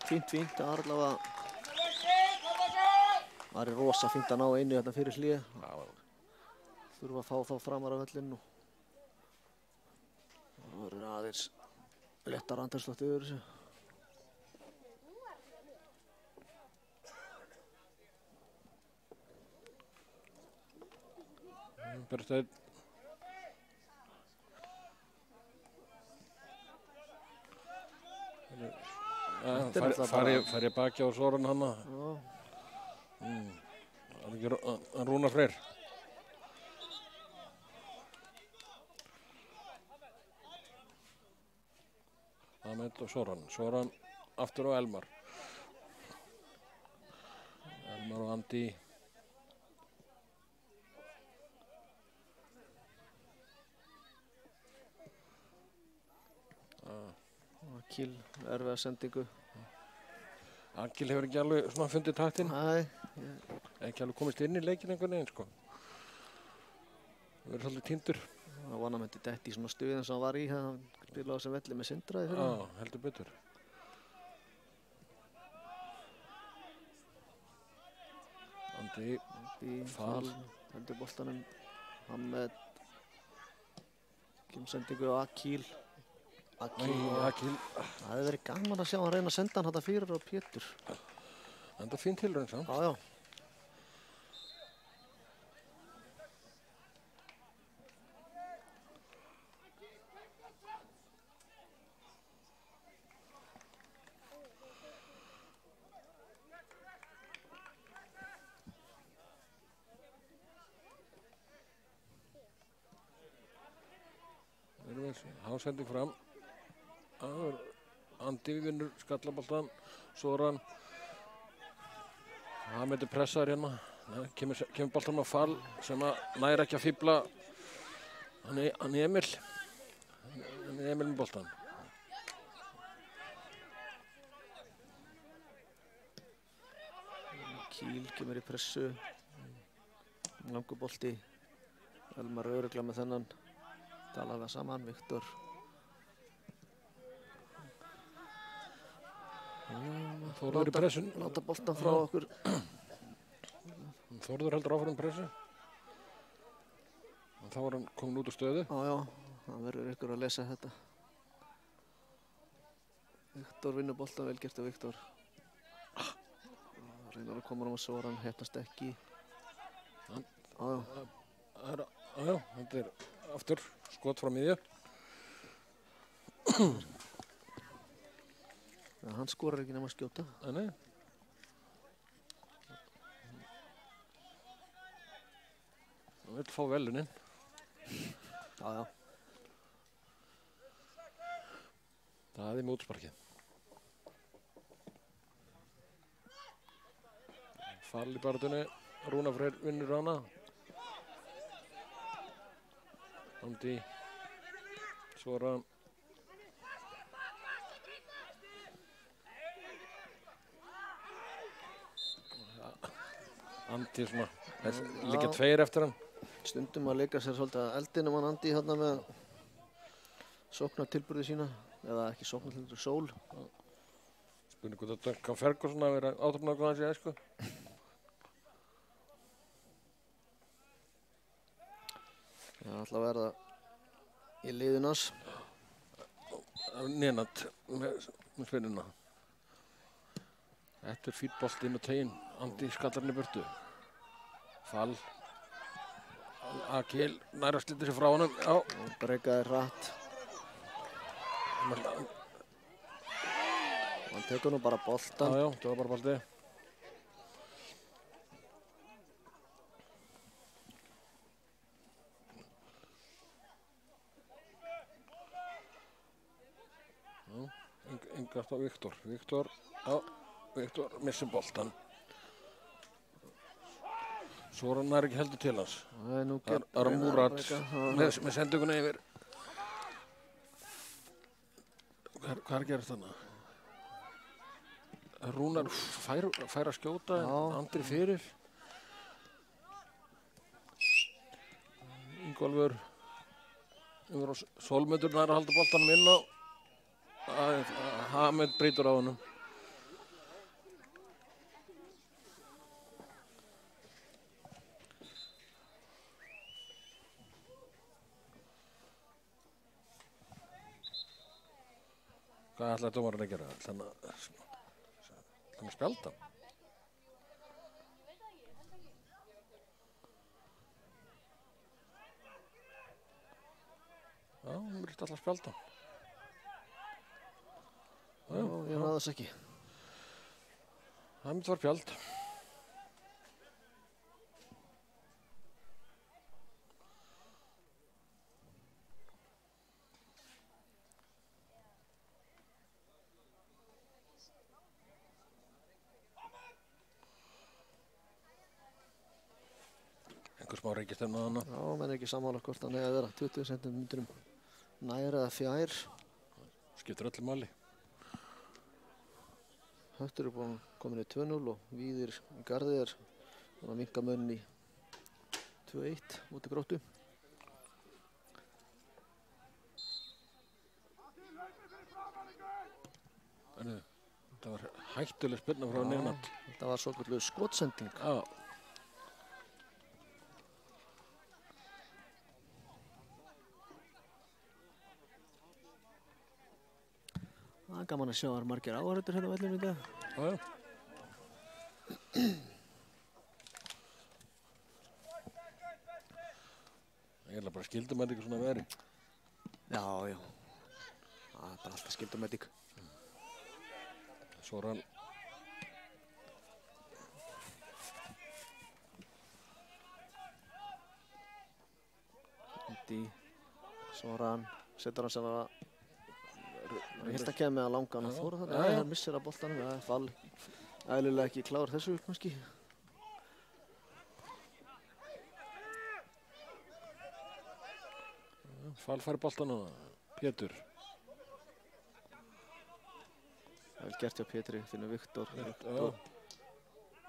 Fínt. Það er allavega... Það er rosa fínt að ná einu hérna fyrir hlið. Þurfa að fá þá framar af vellinu. Það verður aðeins léttar andrúmsloft yfir þessu. Bergsteinn. Fær ég baki á Soran hanna. Það er ekki Rúnar Freyr. Hamed og Soran. Soran aftur á Elmar. Elmar og Andi. Akil, erfiða sendingu. Akil hefur ekki alveg svona fundið taktinn. Nei, Ekki alveg komist inn í leikinn einhvern veginn, sko. Það verður svolítið týndur. það var hann myndi detti í svona stuðin sem hann var í. Hann spilaði á þessum velli með Sindraði fyrir hann. Já, heldur betur. Andi, Í Fal. heldur boltanum. Hamed. Sendingu á Akil. Akil. Akil. Það hefði verið gaman að sjá hann reyna að senda hann þetta fyrir á Pétur. Enda fín tilraun samt. Já, já. Hásending fram. Andi vinnur skallaboltan. Soran. Hamed pressaður hérna. Kemur boltan á Fall sem að næri ekki að fíbla. Hann er Emil. Hann er Emil með boltan. Kíl kemur í pressu. Langur bolti. Elmar örugglega með þennan. Talar það saman, Viktor. Þórður í pressun. Láta boltan frá okkur. Þórður heldur áfram pressu. Þá var hann komin út úr stöðu. Já, já. Það verður ykkur að lesa þetta. Viktor vinnur boltan, vel gert af Viktor. Reynar að koma á Soran, heppnast ekki. Já, já. Já, þetta er aftur skot frá miðju. Já, hann skorar ekki nema að skjóta. Nei. Hann vill fá velunin. Já, já. Það er mótsparkið. Fall í barðunni. Rúnar Freyr vinnur hana. Andi. Soran. Andi svona. Líka tveir eftir hann. Stundum að leika sér svolítið að eldinum hann Andi hérna með sóknartilburði sína. Eða ekki sóknartilburði, sól. Spurning hvort að Duncan Ferguson að vera átrúnaður hans í æsku. Já, ætla að verða í liðinans. Nenad með spinnuna. Þetta er fýrbolt inn á teginn. Andi skallar hann í burtu. Fall. Akil næra slítir sig frá honum. Já. Breikaði hratt. Hann tekur nú bara boltan. Já, það var bara bolti. Engast á Viktor. Viktor missir boltan. Soran nær ekki heldur til hans. Það er Múrat með sendinguna yfir. Hvað gerast þarna? Rúnar fær að skjóta en Andri fyrir. Ingólfur yfir á Sólmundur nær að halda boltanum inn á. Hamed brýtur á honum. Hvað ætlaði dómarinn að gera? Þannig að spjalda. Já, hann virðist alltaf spjalda. Já, ég náði þess ekki. Það myndi var spjald. smá reykistemna þarna. Já, menn er ekki sammála hvort hann eigi að vera 20 cm nær eða fjær. Skiptir öllu máli. Höttur er komin í 2-0 og Víðir í garði er að minnka munn í 2-1 út í Gróttu. Þetta var hættuleg spyrna frá Nenad. Þetta var svokölluð skotsending. Já. Það er gaman að sjá að það eru margir áhorfendur hérna á vellinum í dag. Já. Eiginlega bara skildumæting svona veri. Já, já. Það er bara alltaf skildumæting. Soran. Indi, Soran, setur hann sem að ég held að kemja með að langa hann að þóra þarna. Já, hann missir að boltanum. Það er fall. Æðlilega ekki klár þessu kannski. Fall fær boltan á Pétur. Vel gert hjá Pétri, finnur Viktor.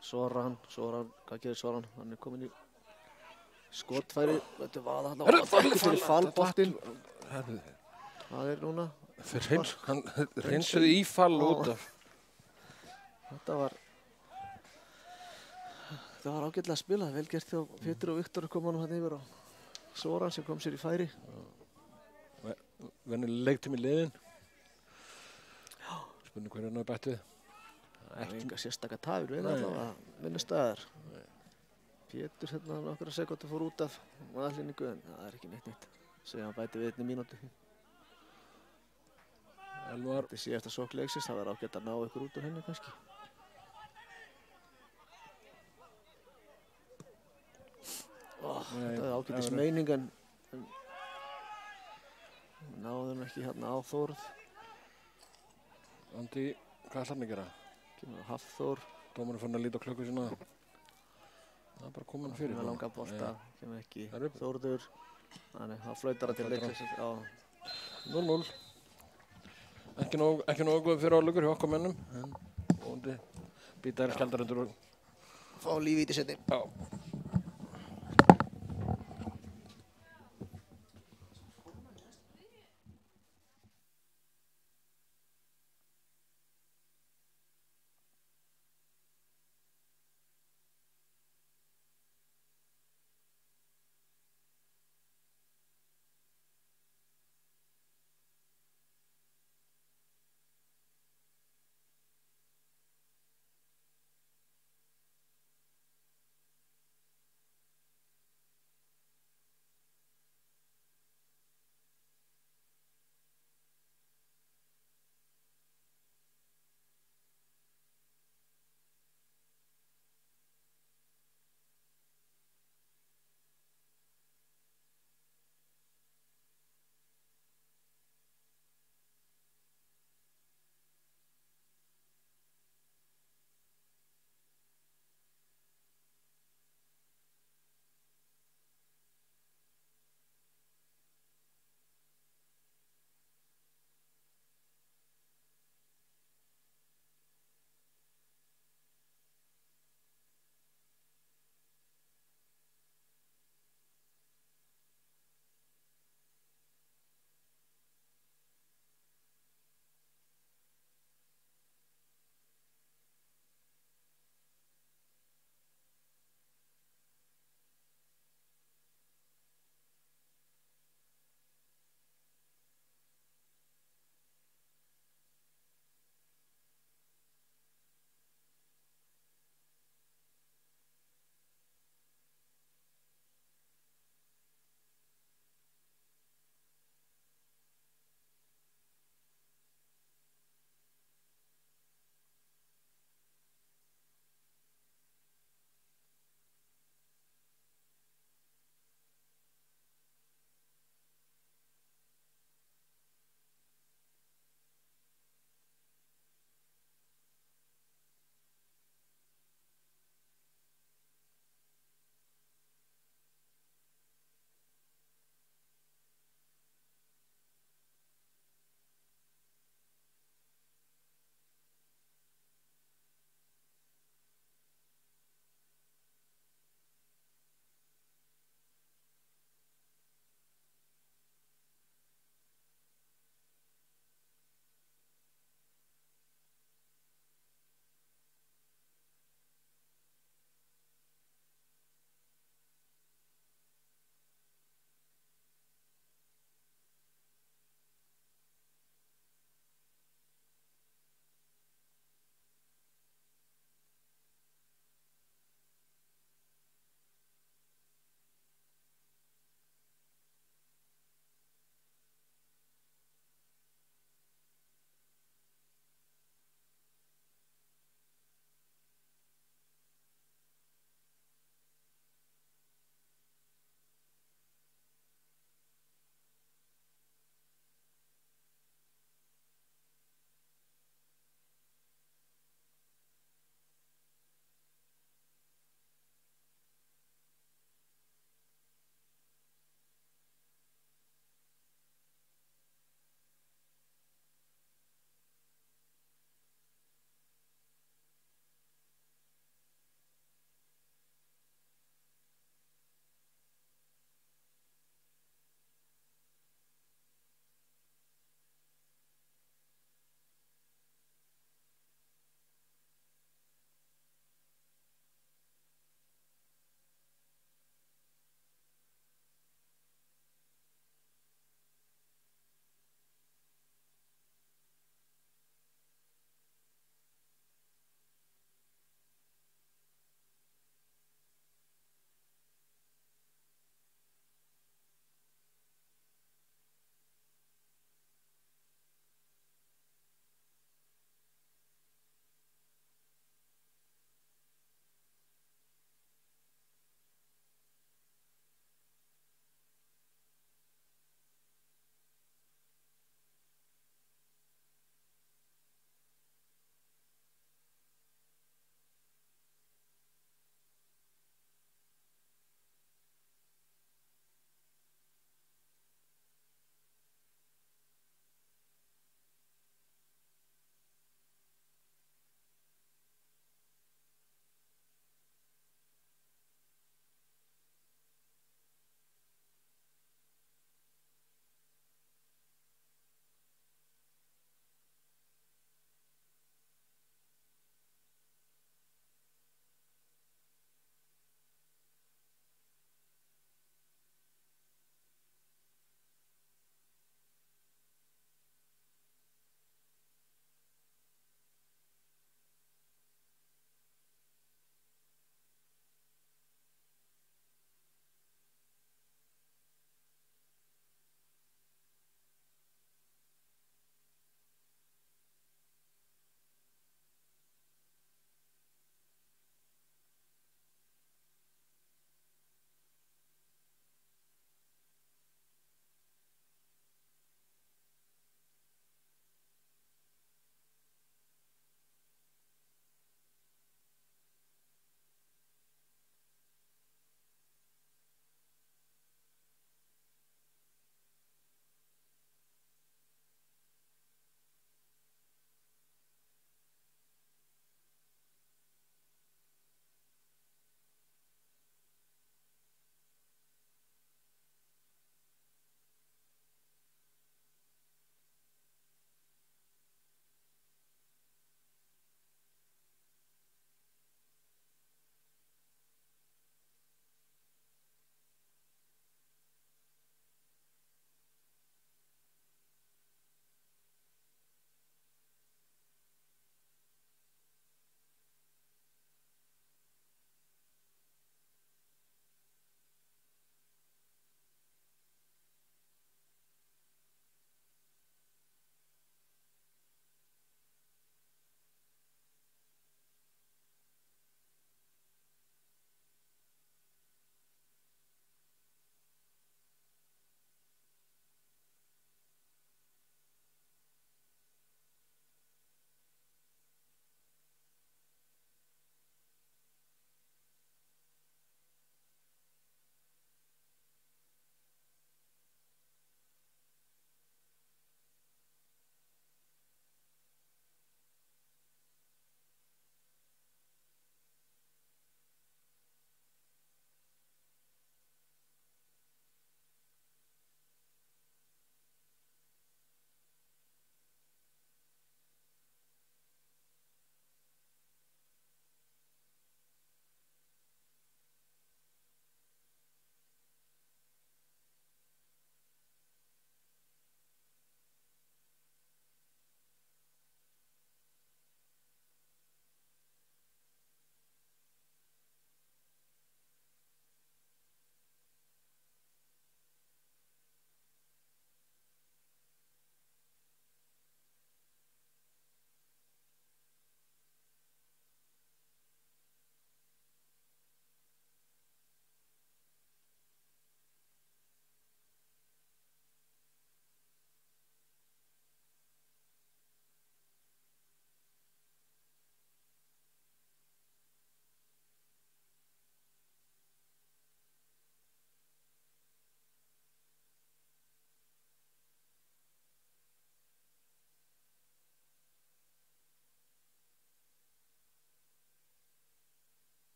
Soran, hvað gerir Soran? Hann er komin í skotfæri. Þetta var þarna fyrir fallboltinn. Það er núna. Hann reynsuði í fall út af. Þetta var ágætlega spilað. Vel gert hjá Pétur og Viktor að koma hann yfir á Soran sem kom sér í færi. Vennileg leiktími liðin. Spurning hver hann bætt við. Enga sérstaka tafir við allavega vinnustæðar. Pétur hérna nokkra sekúndur fór út af aðhlýningu en það er ekki neitt. Segja hann bæti við 1 mínútu. Elvar. Þetta er síðasta sókn leiksins, það var ágætt að ná ykkur út úr henni kannski. Þetta er ágættis meining en náðu hann ekki hérna á Þórð. Andi, hvað ætlar hann að gera? Kemur á Hafþór. Dómarinn fann að líta á klukku sína. Það er bara komin fyrir. Kemur langa bolta, kemur ekki Þórður. Þannig, það flautar hann til leiksins. 0-0. Ekki nógu góð fyrir álugur hjá okkur mennum. En býta þær skjaldarendur og fá lífi í því setni. Já.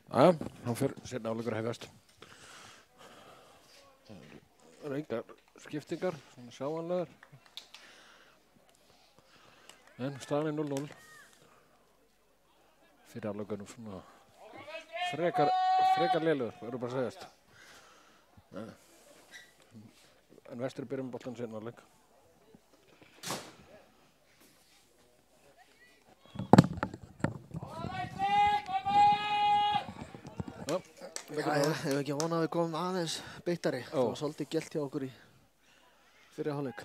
Þá fyrir seinni hálfleikur að hefjast. Það eru engar skiptingar, svona sjáanlegar. En staðan er 0-0. Fyrir hálfleikunum svona frekar lélegur, verður bara að segjast. En Vestri byrjum boltan seinni hálfleik. Hefur ekki vonað að við komum aðeins beittari. Það var svolítið gelt hjá okkur í fyrir hálfleik.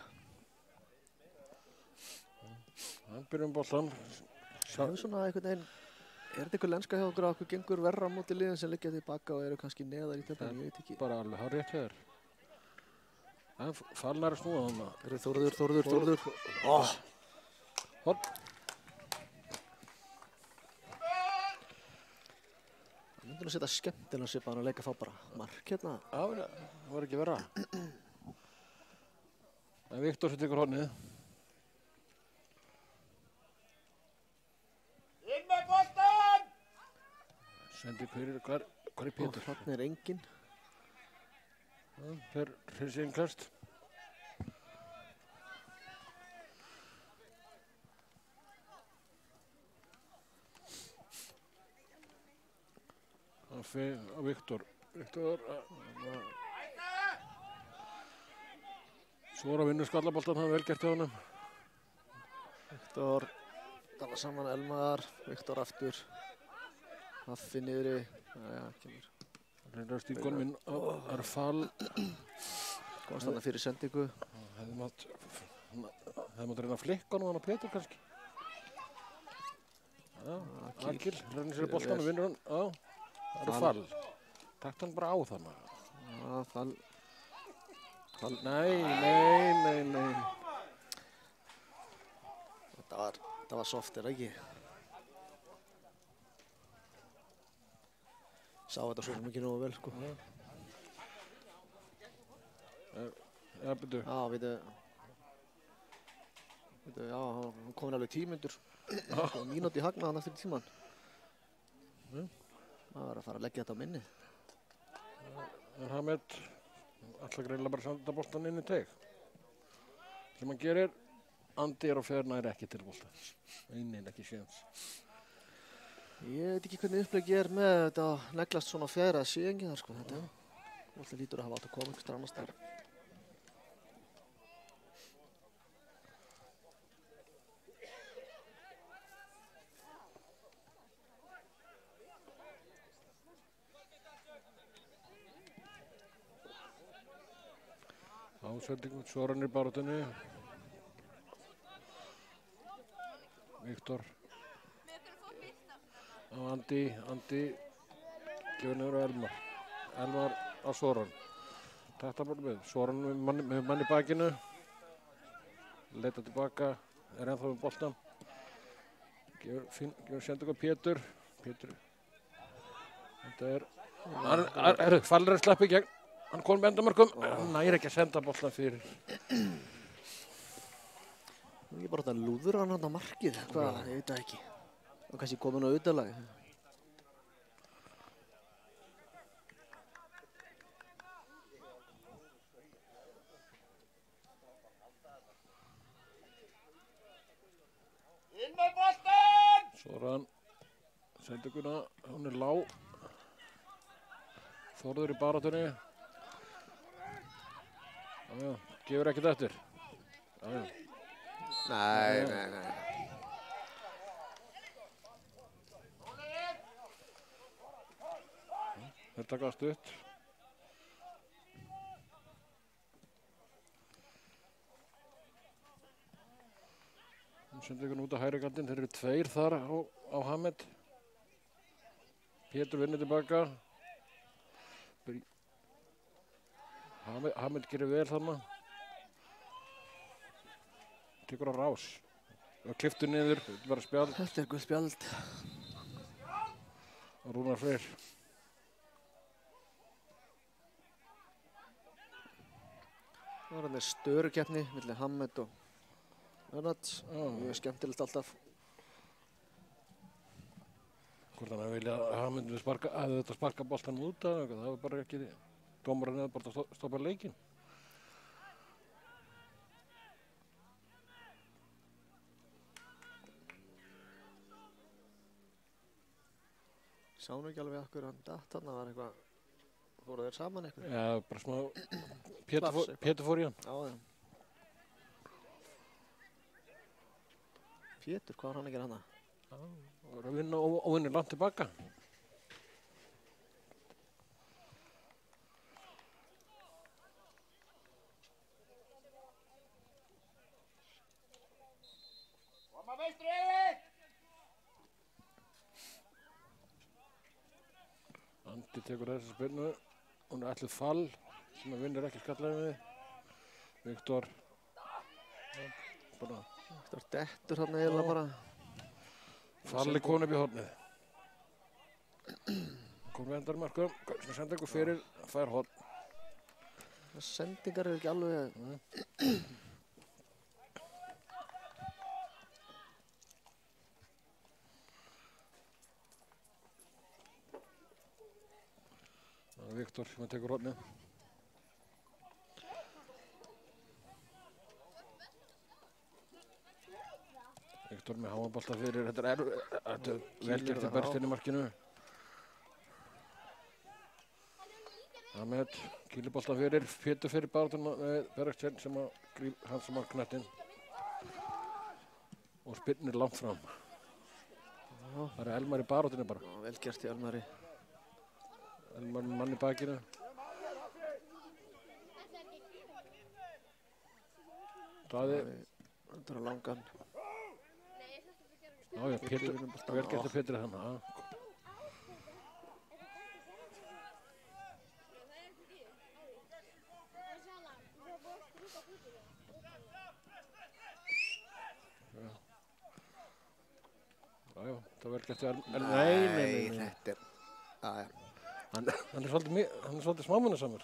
Byrjum boltan. Það er svona einhvern veginn, er þetta eitthvað lenska hjá okkur að okkur gengur verra á móti liðin sem liggja tilbaka og eru kannski neðar í töflunni, ég veit ekki. Bara alveg hár rétt hjá þér. Falnar að snúa þarna. Þórður. Hopp. Það myndir að setja skemmtilega svipaðan að leika fá bara mark hérna. Já, það var ekki verra. En Viktor sem tekur hornið. Inn með boltan! Sendi hvar er Pétur? Þarna er enginn. Fer Hrissi Inglast. Og Viktor. Svora vinnur skallaboltan, hann vel gert hjá honum. Viktor, tala saman Elmar, Viktor aftur. Haffi niðri. Jæja, kemur. Reynir að stíka honum inn. Það er fall. Komast þarna fyrir sendingu. Hefði mátt reyna að flikka honum hann á Pétur kannski. Já, Akil, reynir sér boltan og vinnur hann. Já. Það er fall. Takt hann bara á þannig. Já, fall. Nei. Þetta var soft, er það ekki? Sá þetta svo sem ekki nógu vel, sko. Já, byrju. Já, veitu, já, hann komin alveg 10 mínútur. Mínúti í hagnaðan eftir tíman. Það var að fara að leggja þetta á minni. En Hamed ætla greinilega bara að senda boltan inn í teig. Sem hann gerir, Andi er á ferna er ekki til boltan. Einin ekki séns. Ég veit ekki hvernig upplegg ég er með þetta að neglast svona fjær að sé enginn þar, sko. Þetta boltan lítur að hafa átt að koma einhvers annars þar. Ásendingum, Soran í baráttunni. Viktor. Á Andi gefur niður á Elmar. Elmar á Soran. Þetta bara með. Soran með mann í bakinu. Leita tilbaka. Er ennþá með boltan. Gefur sendingu á Pétur. Þetta er... Fallir að sleppa í gegn. Hann kom með endamörkum, næri ekki að senda boltan fyrir. Ég bara þetta lúður hann á markið, hvað, ég veit það ekki. Og kannski komin á auðalagi. Inn með boltan! Soran, sendinguna, hún er lág. Þórður í baráttunni. Já, gefur ekkert eftir. Já. Nei. Þetta gaf stutt. Nú sendir ykkur út á hægri kantinn. Þeir eru 2 þar á Hamed. Pétur vinnur tilbaka. Hamed gerir vel þarna. Tekur á rás. Og kliftur niður, bara spjald. Þetta er guð spjald. Og Rúnar Freyr. Það var hann störukeppni milli Hamed og Örnat. Mjög skemmtilegt alltaf. Hvort hann vilja að hann myndi sparka boltanum út af eitthvað, það var bara ekki dómarinn eða bara að stoppa leikinn. Sá nú ekki alveg okkur hann datt, þarna var eitthvað, fóru þeir saman eitthvað? Já, bara smá, Plafs Pétur fór í hann. Já. Pétur, hvað var hann að gera hana? Já, var að vinna og vinna langt tilbaka. Koma vinstri! Andi tekur þessa spilnu, hún er ætluð Fall sem að vinnur ekki skallaði við. Viktor, bara Viktor dettur þarna eiginlega bara. Fall er konu upp í hornið. Kom við endarmarkum, sem senda ykkur fyrir, fær horn. Sendingar eru ekki alveg. Viktor sem að tekur hornið. Viktor með háanbolta fyrir, þetta er vel gert í berstinn í markinu. Ahmed, kýlibolta fyrir, Pétur fyrir barátuna með Bergstein sem að gríp hans sem að knettinn. Og spinnir langt fram. Það er Elmar í barátunni bara. Já, vel gert í Elmari. Elmar með mann í bakinu. Daði. Þetta er langan. Já, Pétur, vel gert að Pétur þannig. Já, það vel gert að Nei, þetta er. Já. Hann er svolítið smámunasamur.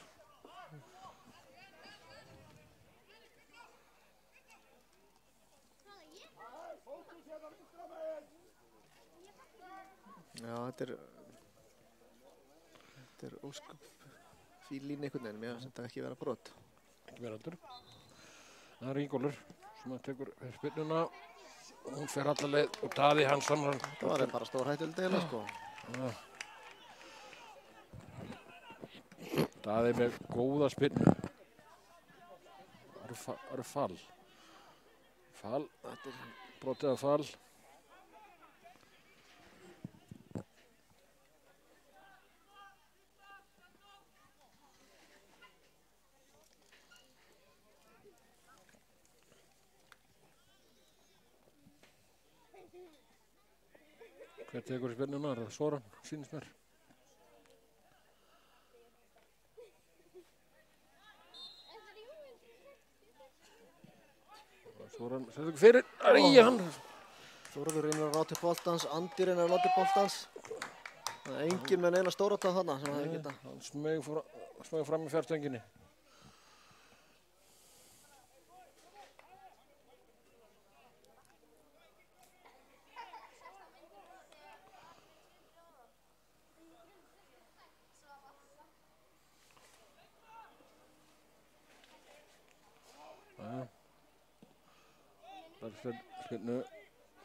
Já, þetta er óskup fín lína einhvern veginn, mér finnst þetta ekki vera brot. Ekki vera allur. Það er Ingólfur sem að tekur spinnuna. Hún fer alla leið og Daði Hansson. Það var bara stór hættuleg deila, sko. Já. Daði með góða spinnu. Það eru Fall. Fall, þetta er brotið af Fall. Hver tekur spinnuna? Er það Soran, sýnist mér. Soran, setur ekki fyrir. Hann. Þórður reynir að ná til boltans, Andi reynir að ná til boltans. Það er enginn með neina stóratað þarna sem hefði geta. Hann smeig fram í fjárstönginni. Spinnu,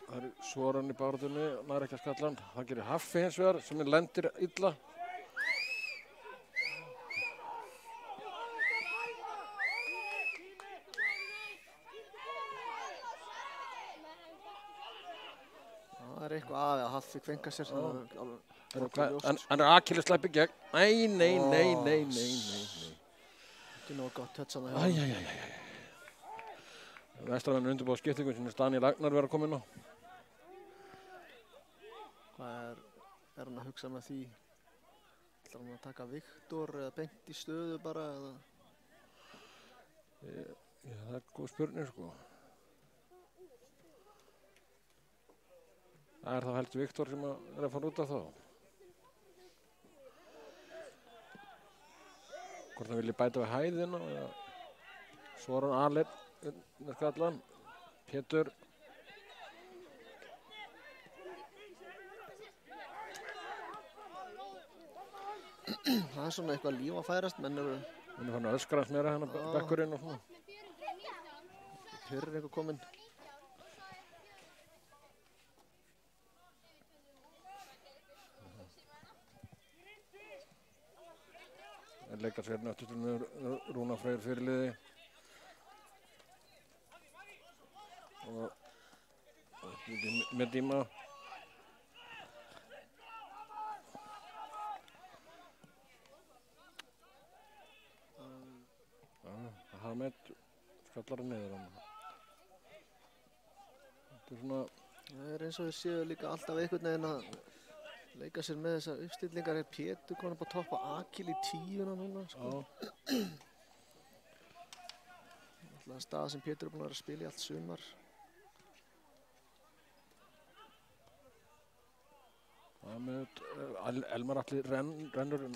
það er Soran í baráttunni, nær ekki að skalla hann. Það gerir Haffi hins vegar sem lendir illa. Það er eitthvað að Haffi kvenka sér. Hann er Akilles slæpi gegn. Nei. Ekki nóg gott touch hann að hjá. Vestramenn undirbúið skiptingun sem Daniel Agnar verið að koma inn á. Hvað er hann að hugsa með því? Ætlar hann að taka Viktor eða beint í stöðu bara? Eða? Já, það er góð spurning, sko. Það er þá heldur Viktor sem er að fara út af þá. Hvort hann vilji bæta við hæðina eða Soran Allen með skallan. Pétur. Það er svona eitthvað líf að færast, menn eru Hann er fann að öskra hans meira hann Já. bekkurinn og svona. pyrr eitthvað kominn. En leikar sér nættu með Rúnar Freyr fyrirliði. Og með Díma. Hamed skallar hann niður hann. Þetta er svona, Það er eins og þið séu líka alltaf einhvern veginn að leika sér með þessar uppstillingar. Er Pétur komin upp á topp og Akil í 10 núna, sko. já, Alltaf stað sem Pétur er búinn að vera að spila í allt sumar. Hamed, Elmar Atli rennur en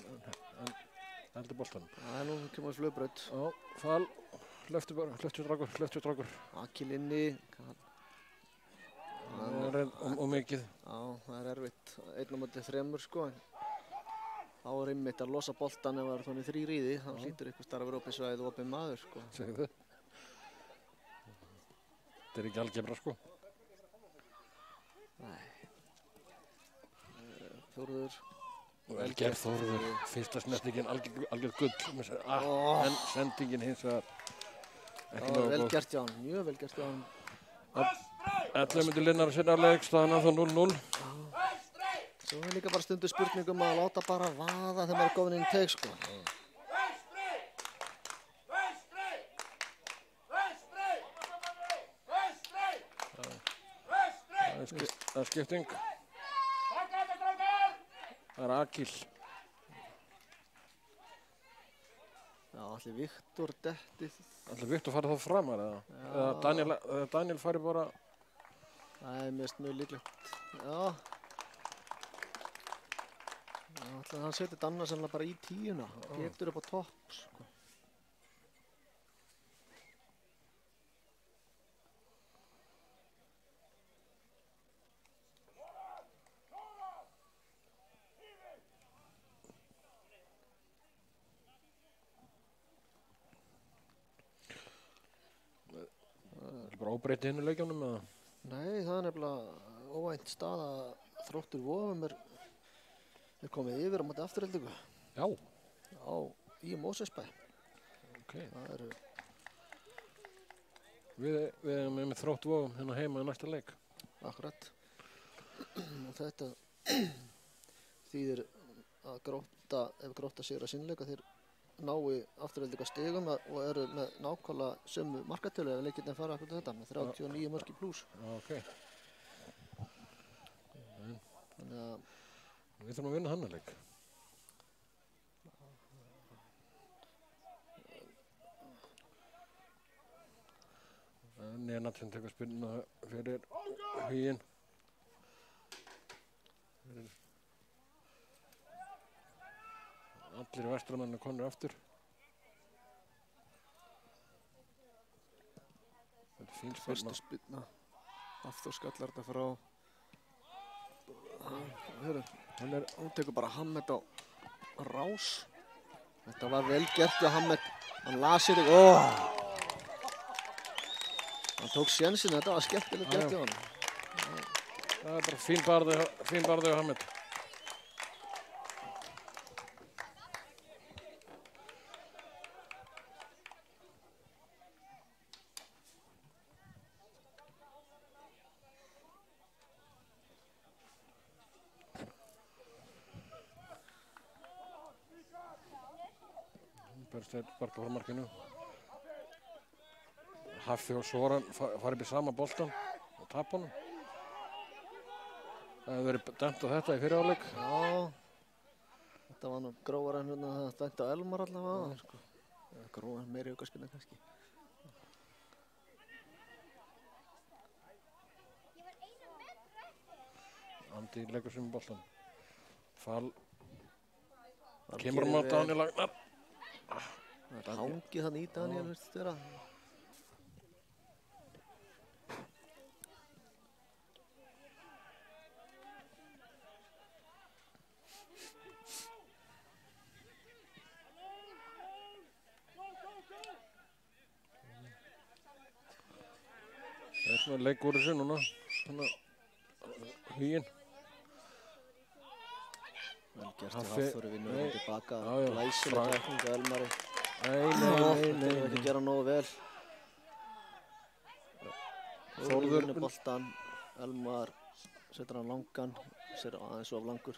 heldur boltan. Það er nú kemur flugbraut. Já, fall, hlöftudrákur. Akil inni. Og mikið. Já, það er erfitt. 1 á móti 3, sko. En þá er einmitt að losa boltan ef það er þannig 3 í því. Þá hlýtur eitthvað starf að vera opið svæðið og opið maður, sko. Segðu. Þetta er ekki algebra, sko. Nei. Þórður. Vel gert Þórður. Fyrsta snertingin algjör gull. En sendingin hins vegar ekki Já, nógu vel góð. gert hjá hann. Mjög vel gert hjá hann. 11 myndir Linnar sinna leik, staðan ennþá 0-0. Svo er líka bara stundu spurningum að láta bara vaða þegar maður er góðinn inn í teig, sko. Það er skipting. Það er Akil. Já, allir Viktor dettið. Ætli Viktor farið þá framar eða? Eða Daniel farið bara. Það er mjög líklegt. Já. Ætli hann setið Danna sannlega bara í 10. Pétur upp á topp, sko. Það er bara óbreytti hinn í leikjónum eða? Nei, það er nefnilega óvænt stað að Þróttur Vogum er komið yfir á móti Aftureldingu. Já. Já, í Mósesbæ. Ok. Það eru Við erum með Þrótt Vogum hérna heima í næsta leik. akkurat. Og þetta þýðir að ef Grótta sigra sínleika þeir nái Aftureldingu stigum og eru með nákvæmlega sömu markatölu ef leikirnir fara akkurat þetta með 39 mörk í plús. Já, ok. Þannig að Við þurfum að vinna hann að leik. Nenad sem tekur spinnuna fyrir Huginn. Allir vesturamenn konur aftur. Þetta er fín spinna. fyrsta spilna. Hafþór skallar þetta frá. Hörru, hún tekur bara Hamed á rás. Þetta var vel gert hjá Hamed. Hann lasir þig. Hann tók sénsinn, þetta var skemmtilegt gert hjá hann. Það er bara fín barði á Hamed. Bergsteinn sparkar frá markinu. Hafþi og Soran fara upp í sama boltan og tapa honum. Það hefur verið dæmt á þetta í fyrri hálfleik. Já, þetta var nú grófara en hérna það dæmt á Elmar allavega. Sko. Grófara meiri aukaspilna kannski. Andi leggur sem boltan. Fall. Kemur hann á Daniel Agnar. Það er hangið þannig í Daniel, virðist vera. Svona leik úr þessu núna. Svona Huginn. Vel gert hjá Hafþór, Hafþóri vinnur nei. hann tilbaka. Já, já. Glæsileg tækling hjá Elmari. Nei. Þetta er ekki að gera nógu vel. Þórður vinnur boltan. Elmar setur hann langan. Sér aðeins of langur.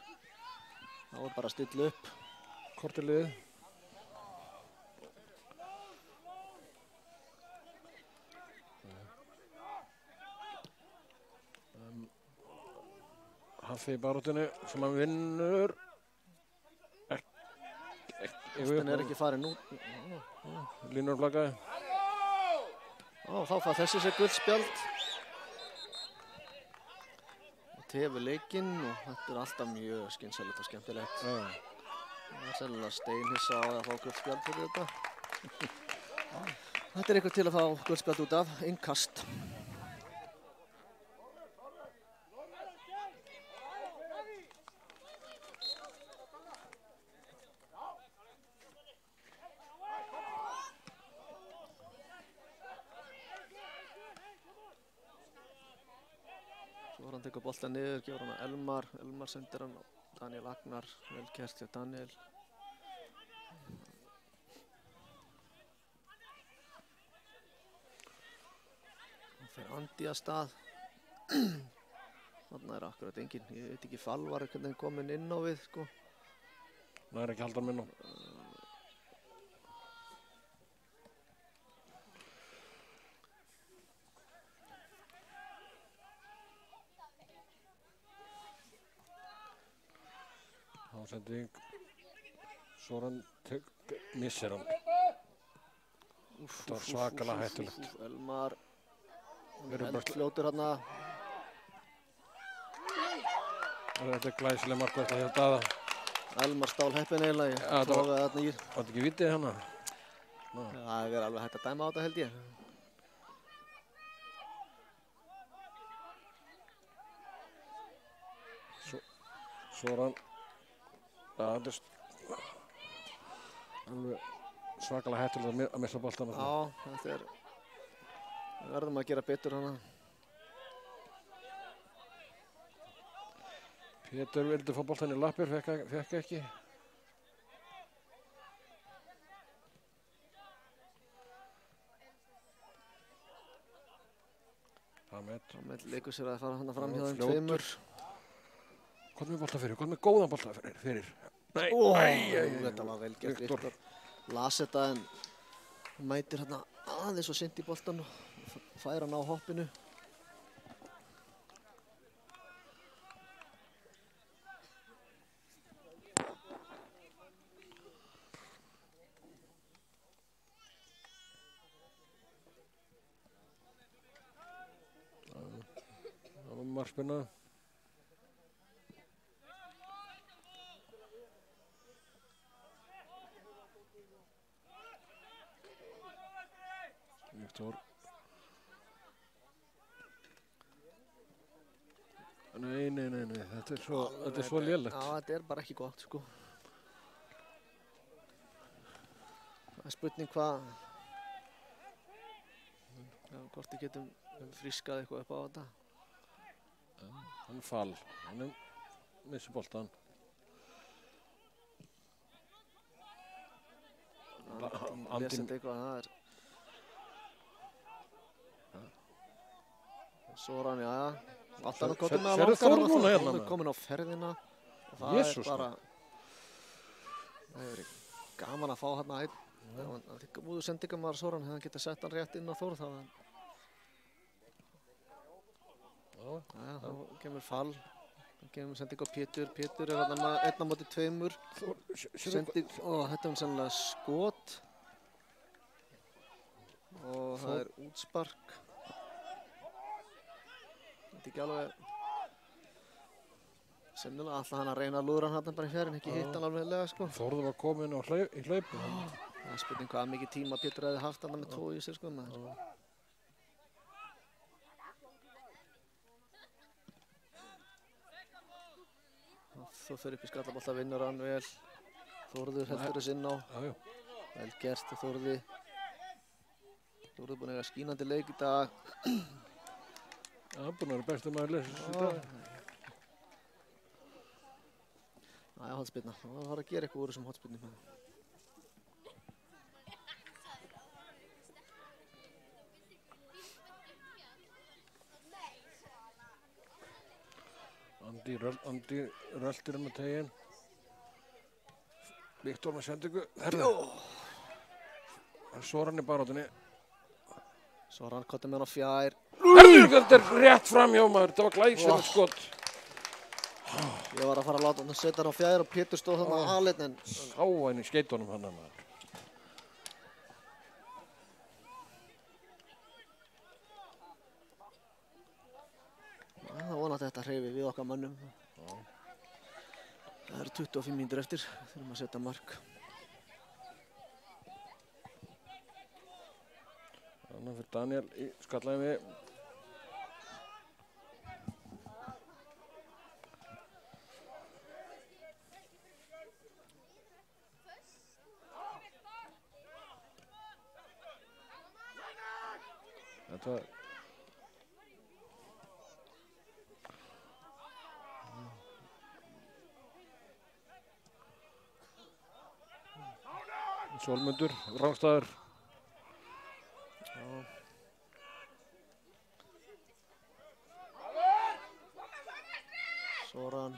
Það var bara að stilla upp. Kortið liðið. Hafþór í baráttunni sem hann vinnur. Boltinn er ekki farin út. Línur blakaði. Þá fær þessi sér guldspjald. Tefur leikinn og þetta er alltaf mjög skynsamlegt og skemmtilegt. Það er sennilega steinhissa á að fá guldspjald fyrir þetta. Þetta er eitthvað til að fá guldspjald út af. Innkast. Hann tekur boltan niður, gefur hann að Elmar. Elmar sendir hann á Daniel Agnar. Vel gert hjá Daniel. Hann fer Andi að stað. Þarna er akkurat enginn. Ég veit ekki Falvar hvernig hann kominn inn á við, sko. Það er ekki haldan minn á. Sending. Soran missir hann. Það var svakalega hættulegt. Elmar fljótur hérna. Þetta er glæsileg markvært að hjá Daða. Elmar stál heppinn eiginlega. Það var þarna í. þetta ekki vitið hana? Það er alveg hægt að dæma á þetta held ég. Soran. Það er alveg svakalega hættulegt að missa boltana. Já, þetta er... Við verðum að gera betur hana. Pétur vildi fá boltan í lappir, fekk ekki. Hamed leikur sér að fara hana fram hjá þeim tveimur. Hvað með bolta fyrir? Hvað með góðan bolta fyrir? Nei, þetta var vel gert. Viktor las þetta en mætir hérna aðeins og seint í boltan og fær hann á hoppinu. Það var markspinna. Viktor. Nei, þetta er svo lélegt. Já, þetta er bara ekki gott, sko. Það er spurning hvort við getum frískað eitthvað upp á þetta. Hann fall, hann missir boltan. Lesið eitthvað, það er... Soran, já. Alltaf hann komið með að langa hann. Hann er komin á ferðina. Það er bara... Það er gaman að fá hann að einn. Það er múðu sendingamar Soran, hefði hann getað sett hann rétt inn á Þór. Þá kemur fall. Þá kemur sending á Pétur. Pétur er hann með 1 á móti 2. Sending, þetta er sennilega skot. Og það er útspark. Þetta er ekki alveg... Sennilega alltaf hann að reyna að lúðra hann bara í fjærin, ekki hitt hann alveg, sko. Þórður var komin í hlaup. Það er spurning hvað mikið tíma Pétur hefði haft hann með 2 í sér, sko. Svo fyrir upp í skallabolta, vinnur hann vel. Þórður heldur þess inn á. Vel gert Þórði. Þórður búinn að eiga skínandi leik í dag. Já, búin að vera bestu maður liðsins í dag. Næja, hotspyrna. Það var að gera eitthvað úr þessum hotspyrnum. Andi röltir með tegin. Viktor með sendingu. Herðu. Soran í barátunni. Soran kottar með hann á fjær. Herðu, þetta er rétt fram hjá maður. Þetta var glæsilegt skot. Ég var að fara að láta hann að setja hann á fjær og Pétur stóð þarna aðeins en... Sá hann í skeitunum hann maður. Það vona að þetta hreyfi við okkar mönnum. Það eru 25 mínútur eftir. Þurfum að setja mark. Þannig fyrir Daniel í skallaði við. Þetta Sólmundur, rangstæður. Soran.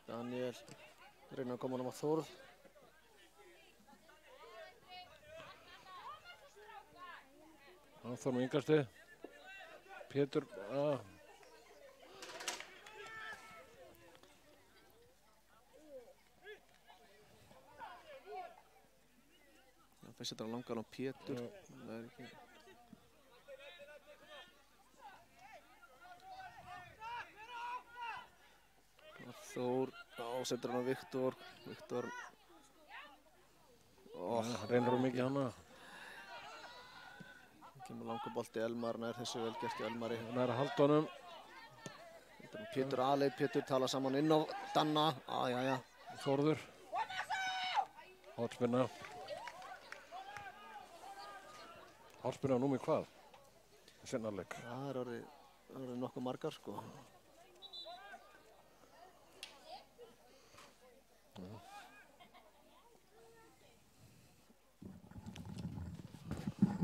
Daniel. Reyna að koma hann á Þórð. Þór með yngastið. Pétur, Fyrst þetta langar á Pétur. Það er ekki... Þór, setur hann á Viktor. Viktor... reynir mikið hana. Kemur langur bolti Elmar, nær þessu vel gert í Elmari. Nær að halda honum. Pétur aðleið, Pétur tala saman inn á Danna. Jæja. Þórður. Hotspinna. Hotspinna númi hvað? Sinnarleik. Það er orðið nokkuð margar sko.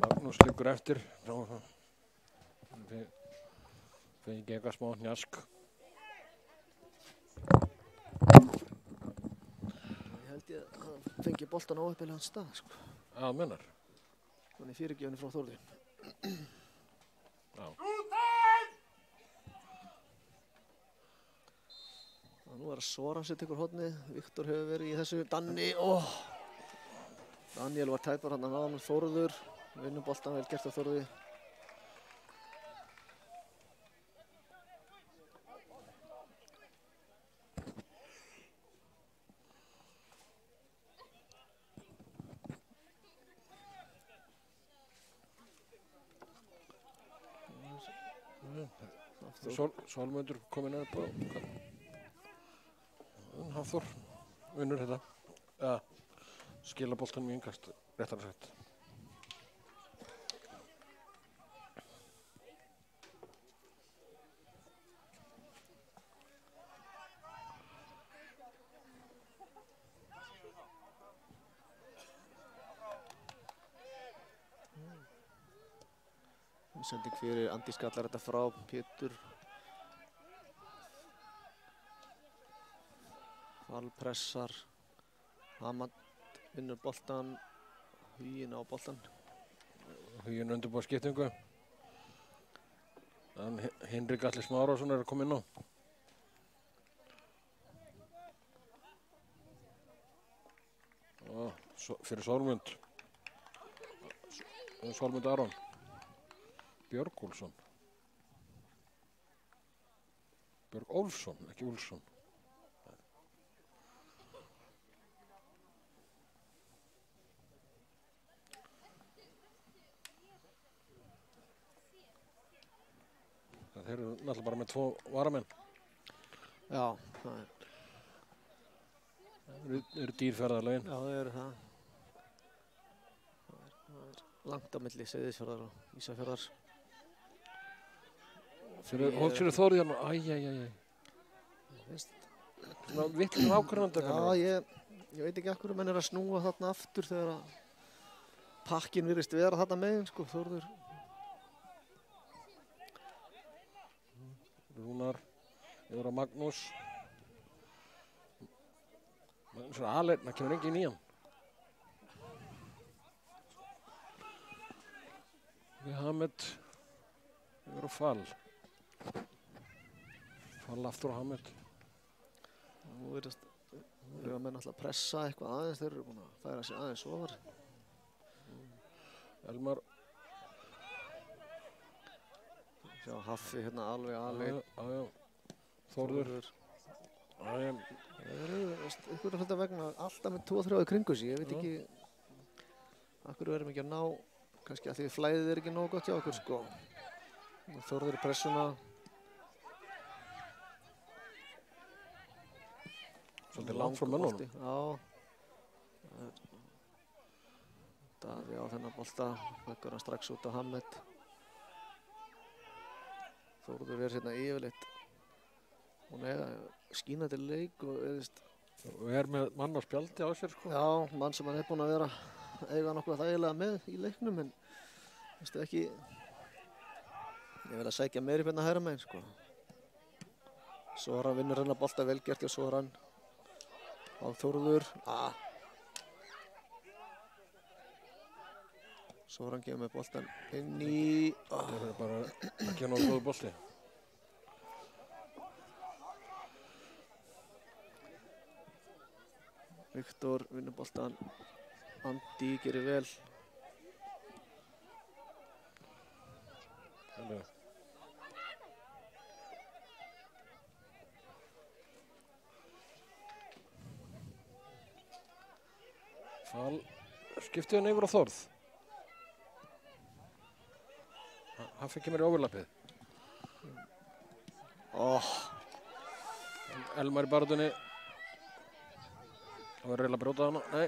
Magnús liggur eftir. Fengi eitthvað smá njask. Ég held ég að hann fengi boltan á uppbygglega hans stað sko. Að mennar. Þannig fyrirgefni frá Þórði. Já. Nú er að Soran sem tekur hornið. Viktor hefur verið í þessu. Danni, Daniel var tæpar hann að náða með Þórður. Vinnum boltan, vel gert á Þórði. Sólmundur kominn upp á Hafþór vinnur þetta. Ja, skila boltanum í yngast, réttara sagt. Sending fyrir Andi skallar þetta frá Pétur. Valpressar. Hamad vinnur boltan. Huginn á boltan. Huginn undirbúið skiptingu. Hinrik Atli Smárásson er að koma inn á. Fyrir Sólmund. Sólmund Aron. Björg Úlfsson. Björg Úlfsson, ekki Úlfsson. Þeir eru náttúrulega bara með 2 varamenn. Já, það eru dýrferðarlegin. Já, það eru það. Það er langt á milli Seyðisfjarðar og Ísafjarðar. Hótsinu Þórið hérna, æjæjæjæj. Svona vittlur ákvörðandi. Já, ég veit ekki af hverju menn að snúa þarna aftur þegar að pakkin virðist vera þarna megin, sko, Þórður. Rúnar, yfir á Magnús. Magnús aleinn, það kemur enginn í hann. Við Hamed, yfir á Fall. Fall aftur á Hamed. Nú virðist menn alltaf að pressa eitthvað aðeins, þeir eru búin að færa sig aðeins ofar. Elmar. Sjá, Haffi hérna alveg aleinn. Já. Þórður. Ykkur hluta vegna alltaf með 2-3 í kringu sig. Ég veit ekki af hverju verðum ekki að ná, kannski að því flæðið er ekki nóg gott hjá okkur, sko. Þórður í pressuna. Svolítið langt frá mönnunum. Já. Daði á þennan bolta, leggur hann strax út á Hamed. Þórður er hérna yfirleitt. Hún er skínandi leik og er með mann á spjaldi á sér, sko. Já, mann sem hann er búinn að vera eiga nokkuð þægilega með í leiknum, en ekki, ég vil að sækja meiri hérna hægra megin, sko. Soran vinnur hennar bolta vel gert hjá Soran. Á Þórður. Soran gefur með boltan inn í... Það er bara ekki nógu góður bolti. Viktor vinnur boltan. Andi gerir vel. Fall skipti hann yfir á Þórð. Hann fikk mér í overlappið. Elmar í barðunni. Það var reyla að brjóta hana. Nei.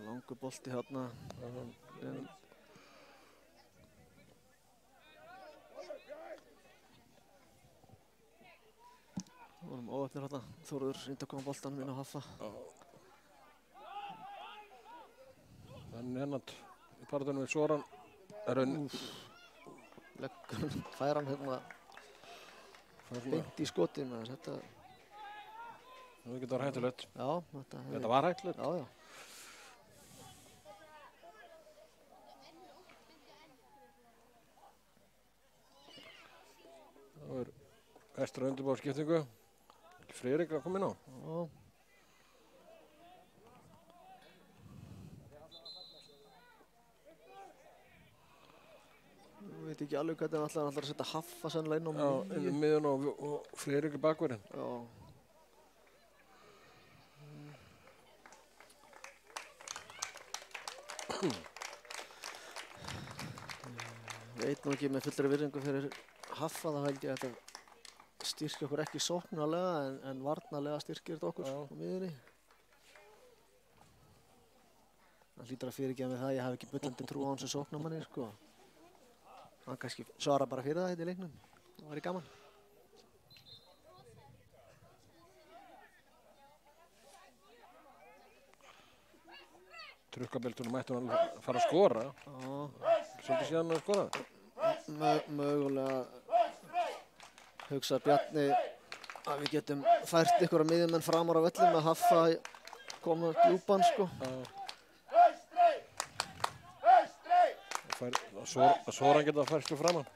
Langur bolti hérna. Vonum óöfnir hérna. Þórður reyndi að koma boltanum inn á Haffa. Þannig hennan í barðunni við Soran. Fær hann hérna beint í skotið með þess. Það getur verið hættulegt. Já, þetta var hættulegt. Já. Það er vestra undirbúið skiptingu. Friðrik að koma inn á. Já. Ég veit ekki alveg hvernig hann ætlar að setja Haffa sennilega inn á miðju. Já, inn í miðjun og Friðrik í bakverðin. Já. Ég veit nú ekki með fullri virðingu fyrir Haffa, þá held ég að þetta styrkja okkur ekki sóknarlega en varnarlega styrkir þetta okkur á miðjunni. Það hlýtur að fyrirgefa mig það, ég hafi ekki bullandi trú á hann sem sóknarmanni, sko. Hann kannski svara bara fyrir það hérna í leiknum. Það væri gaman. Trukkabeltunum mættu hann að fara að skora. Svolítið síðan að skora. Mögulega hugsa Bjarni að við getum fært ykkur að miðjumenn framar á völlum að Haffa koma djúpan, sko. Að Soran geta færstu framan.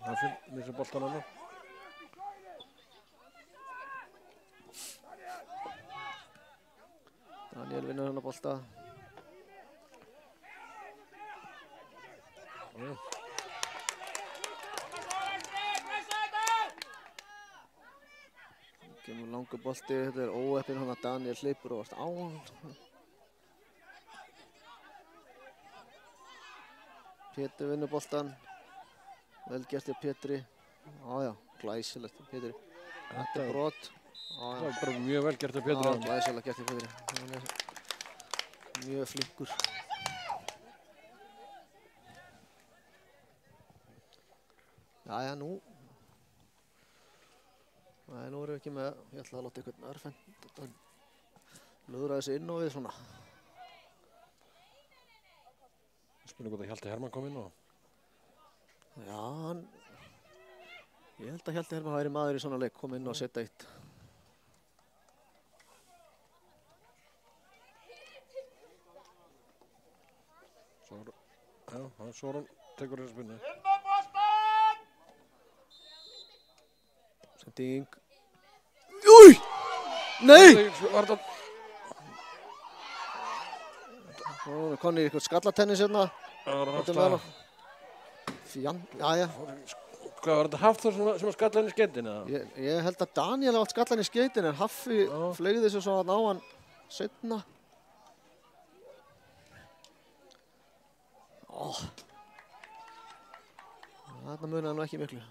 Það finnir boltan hann. Daniel vinnur hann að bolta. Kemur langur bolti, þetta er óheppinn hann að Daniel hleypur og vart á hann. Pétur vinnur boltan. Vel gert hjá Pétri. Já, glæsilegt hjá Pétri. Þetta er brot. Það var bara mjög vel gert af Pétur. Já, glæsilega gert í Pétri. Hann er mjög flinkur. Jæja, nú. Nei, nú erum við ekki með, ég ætla að láta einhvern örfend að löðra þessi inn á við svona. Spurning hvort að Hjalti Hermann kom inn og... Já, ég held að Hjalti Hermann væri maður í svona leik, kom inn og setja eitt. Soran tekur þessu spinnu. Inn á boltan! Sending. Új! Nei! Var þetta... Nú er konið í eitthvað skallatennis hérna. Það var Þetta haft með að... hana. Jæja. Hvað var þetta Hafþór sem að skalla henni í skeytin eða? Ég held að Daniel átt skallan í skeytin en Haffi fleygði þessu svo að ná hann seinna. Þarna munaði nú ekki miklu.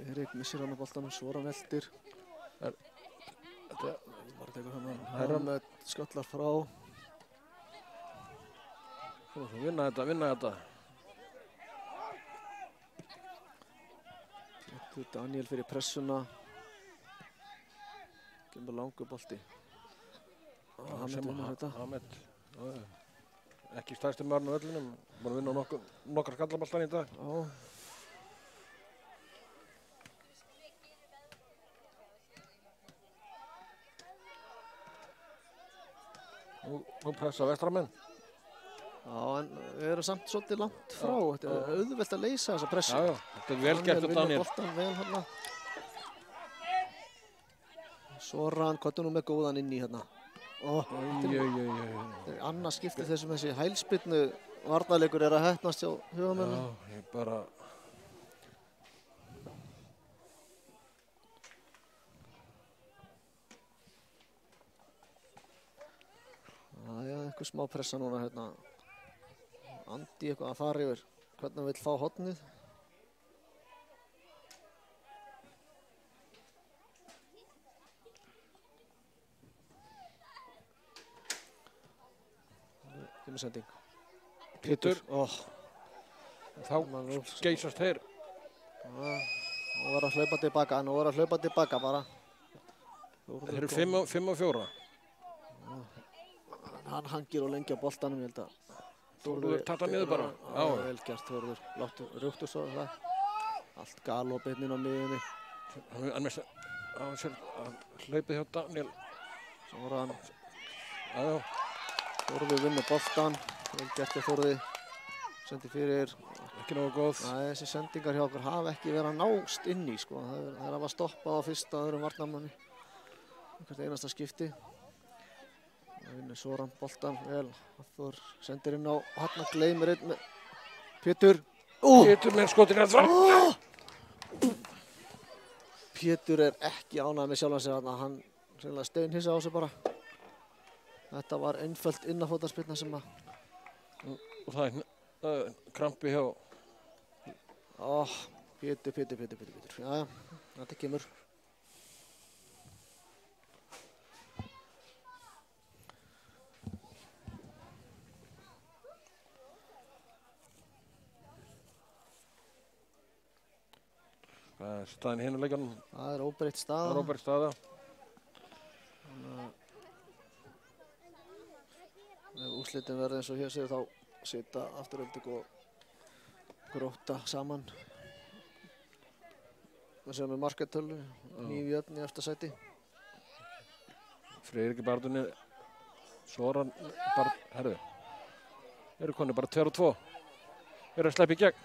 Erik missir hann á boltanum, Soran veldir. Bara tekur hann að Hermann skallar frá. Vinna þetta. Daniel fyrir pressuna. Kemur langur bolti. Hamed vinnur þetta. Hamed. Ekki stærsti maðurinn á vellinum. Búinn að vinna nokkra skallaboltan í dag. Já. Nú pressa vestramenn. Já, en við erum samt svolítið langt frá. Þetta er auðvelt að leysa þessa pressu. Já, þetta er vel gert af Daniel. Boltan vel hérna. Soran, hvað er nú með góðan inn í hérna? Þetta er annað skipti þessum þessi hælspyrnu varnarleikur er að heppnast hjá hugamönnum. Já, ég bara... Já, eitthvað smá pressa núna hérna. Andi eitthvað að fara yfir hvernig hann vill fá hornið. Kemur sending. Pétur. Þá geysast þeir. Nú var að hlaupa tilbaka, bara. Þeir eru 5 og 4. Hann hangir og lengi á boltanum, ég held að. Þórður tatar niður bara. Já, vel gert Þórður. Láttu rúktu svo það. Allt galopið inn á miðjunni. Hann mest að hlaupið hjá Daniel. Svo var hann. Já. Þórður vinnur boltan. Vel gert hjá Þórði. Sendi fyrir. Ekki nógu góð. Nei, þessi sendingar hjá okkur hafa ekki verið að nást inn í, sko. Það er að stoppað á fyrsta öðrum varnarmanni. Hvert einasta skipti. Það vinnur Soran boltan vel. Hafþór sendir inn á hann að gleymir einn með Pétur. Pétur með skotin að það. Pétur er ekki ánægð með sjálfan sig þarna. Hann sennilega steinhissa á sig bara. Þetta var einföld innafótarspyrna sem að... Og það er krampi hjá... Pétur. Jæja, þetta kemur. Hvað er staðin hinu leikjanum? Það er óbreytt staða. Það er óbreytt staða. Ef úrslitin verði eins og hér séu þá sita Afturelding og Grótta saman. Það séum við markatölu, 9 jöfn í efsta sæti. Friðrik í barðunni, Soran, herðu. Eru konur bara 2 og 2. Eru að sleppa í gegn.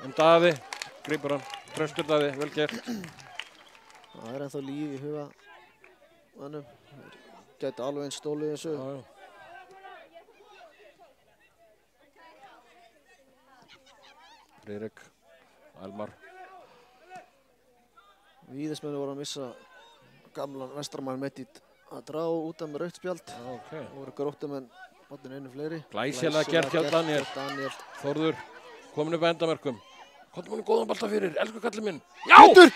En Daði, grípur hann. Tröstur Daði, vel gert. Það er ennþá líf í huga mannum. Gæti alveg eins stólið þessu. Já. Friðrik, Almar. Víðismennu voru að missa gamlan vestramann Medit að drá út af með rautt spjald. Okay. Það voru Gróttumenn Botnin einu fleiri. Glæsilega gert hjá Daniel. Daniel. Þórður komin upp að endamörkum. Komdu manni góðan bolta fyrir, elsku kallið minn. Já! Pétur!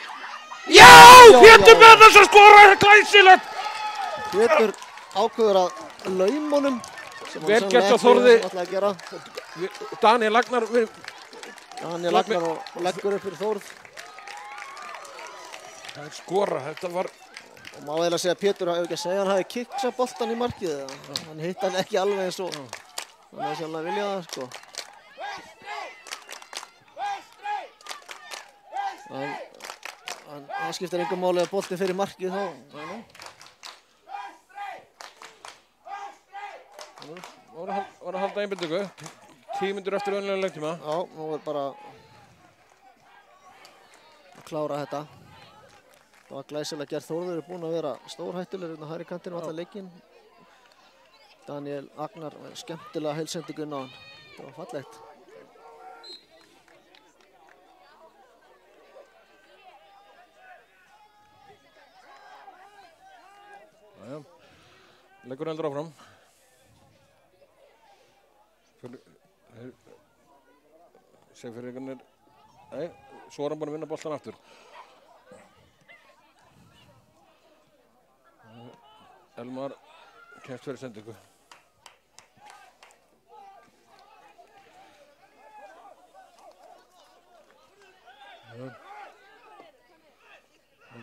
Já! Pétur með þess að skora, glæsilegt! Pétur ákveður að lauma honum. Vel gert hjá Þórði. Daniel Agnar og leggur upp fyrir Þórð. Það er skora, þetta var... Og má eiginlega segja að Pétur hefur ekki að segja hann hafi kiksað boltan í markið. Hann hitt hann ekki alveg eins og hann hefði sjálflega viljað það, sko. Það skiptir engum máli að boltinn fyrir markið þá. Voru að halda einbindingu. 10 mínútur eftir önlega leiktíma. Já, nú er bara að klára þetta. Það var glæsilega gert. Þórður er búinn að vera stórhættulegur hérna hægri kantinn allan leikinn. Daniel Agnar skemmtilega heilsendingu inn á hann. Það var fallegt. Jæja, leggur heldur áfram. Sefirreikarnir, nei, svo er hann búinn að vinna boltan aftur. Elmar kemst fyrir sendingu.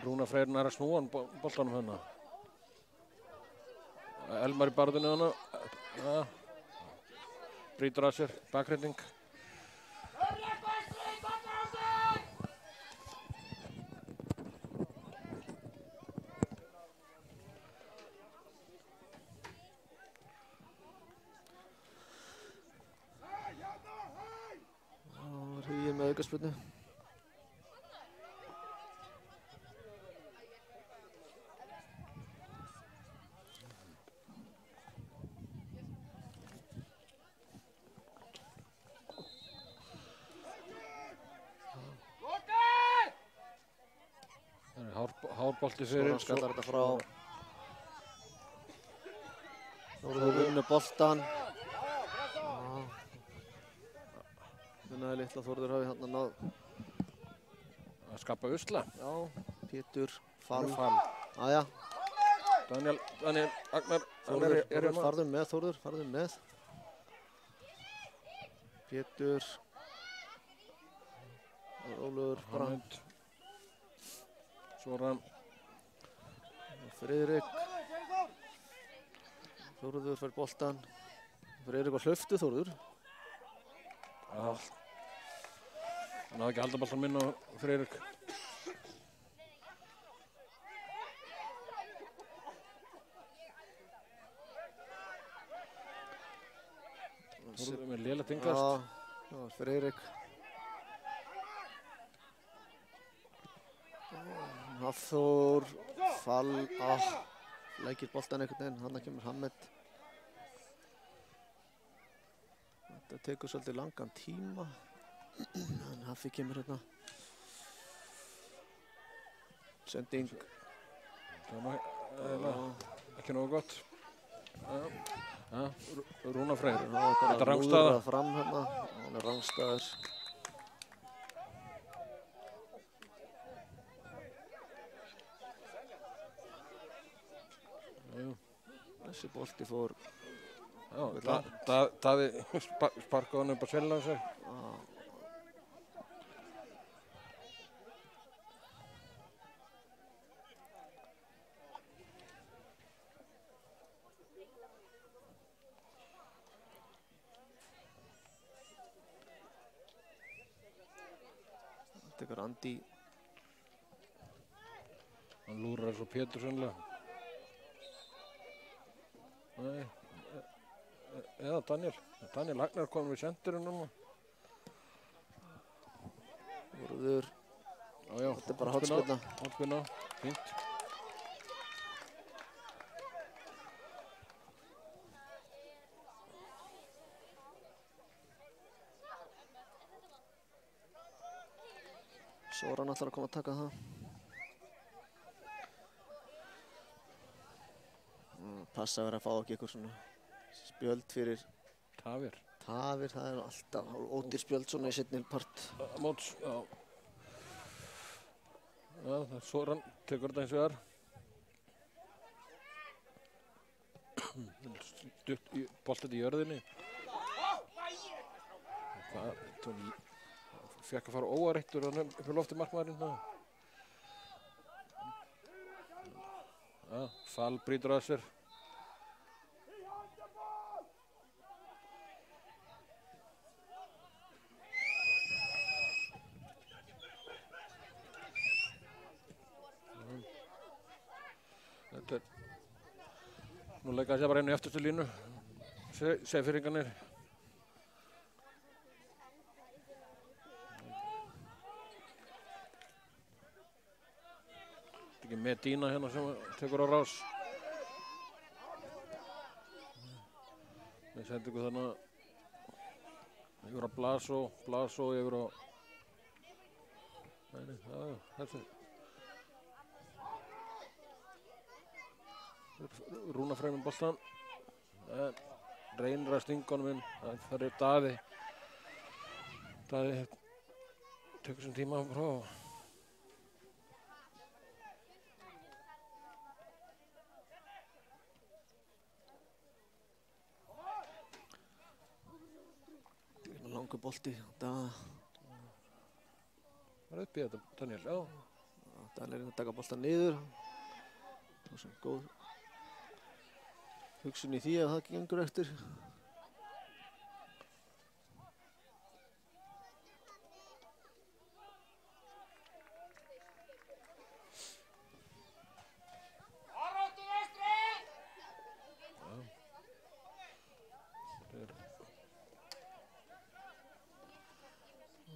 Rúnar Freyr nær að snúa hann boltanum hérna. Elmar í barðinu hana. Brýtur að sér, bakreiting. Huginn með aukaspyrnu. Hárbolti fyrir. Svo skallar þetta frá. Þórður vinnur boltan. Þannig að litla Þórður hafi hann náð. Að skapa usla. Já, Pétur, Fall. Aja. Daniel Agnar. Þórður, farðu með. Pétur. Ólafur Brandt. Svoran. Friðrik. Þórður fær boltan. Friðrik var hlöftu Þórður. Já. Hann hafði ekki að halda boltan minn á Friðrik. Þórður með lélegt ingast. Já, það var Friðrik. Hafþór, Fall, lækir boltan einhvern veginn, hann kemur Hamed. Þetta tekur svolítið langan tíma, en Haffi kemur hérna. Sending. Það var ekki nógu gott. Rúnar Freyr, þetta er rangstaða. Fram hérna, hann er rangstaður. Þessi bolti fór. Já, Daði sparkaði hann upp að selja sig. Tekur Andi. Hann lúrar eins og Pétur sennilega. Nei, eða Daniel Agnar kom við sendirinn núna. Þórður. Já, þetta er bara hornspyrna. Hornspyrna, fínt. Soran ætlar að koma að taka það. Passa að vera að fá ekki eitthvað svona spjöld fyrir Tafir. tafir, það er alltaf ódýr spjöld svona í seinni part. Móts, já. Já, það er Soran, tekur þetta eins og þar. Stutt í boltið í jörðinni. Það fekk að fara óareittur upp í lofti markmaðurinn. Já, Fall brýtur að sér. Þetta er nú leika sér bara einu í eftirstu línu. Sefyringarnir. Þetta er ekki Medina hérna sem tekur á rás. Við sendum ykkur þarna yfir á Blasó yfir á þessu. Rúna fremur boltan. Reynir að stinga honum inn. Það er Daði. Daði tekur sem tíma að prófa. Langur bolti, Daði. Það er upp í þetta, Daniel, já. Daniel er að taka boltan niður. Það er svona góð hugsun í því að það gengur eftir. Áróttu vestri!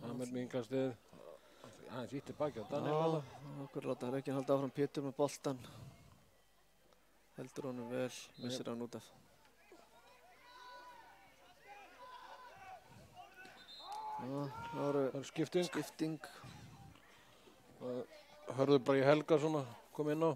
Amel minkastið. Aðeins ítti baki á Daniel. Okkur láta hann ekki halda áfram Pétur með boltan. Heldur honum vel, missir hann út af. Það eru skipting. Hörðu bara í Helga svona, kom inn á.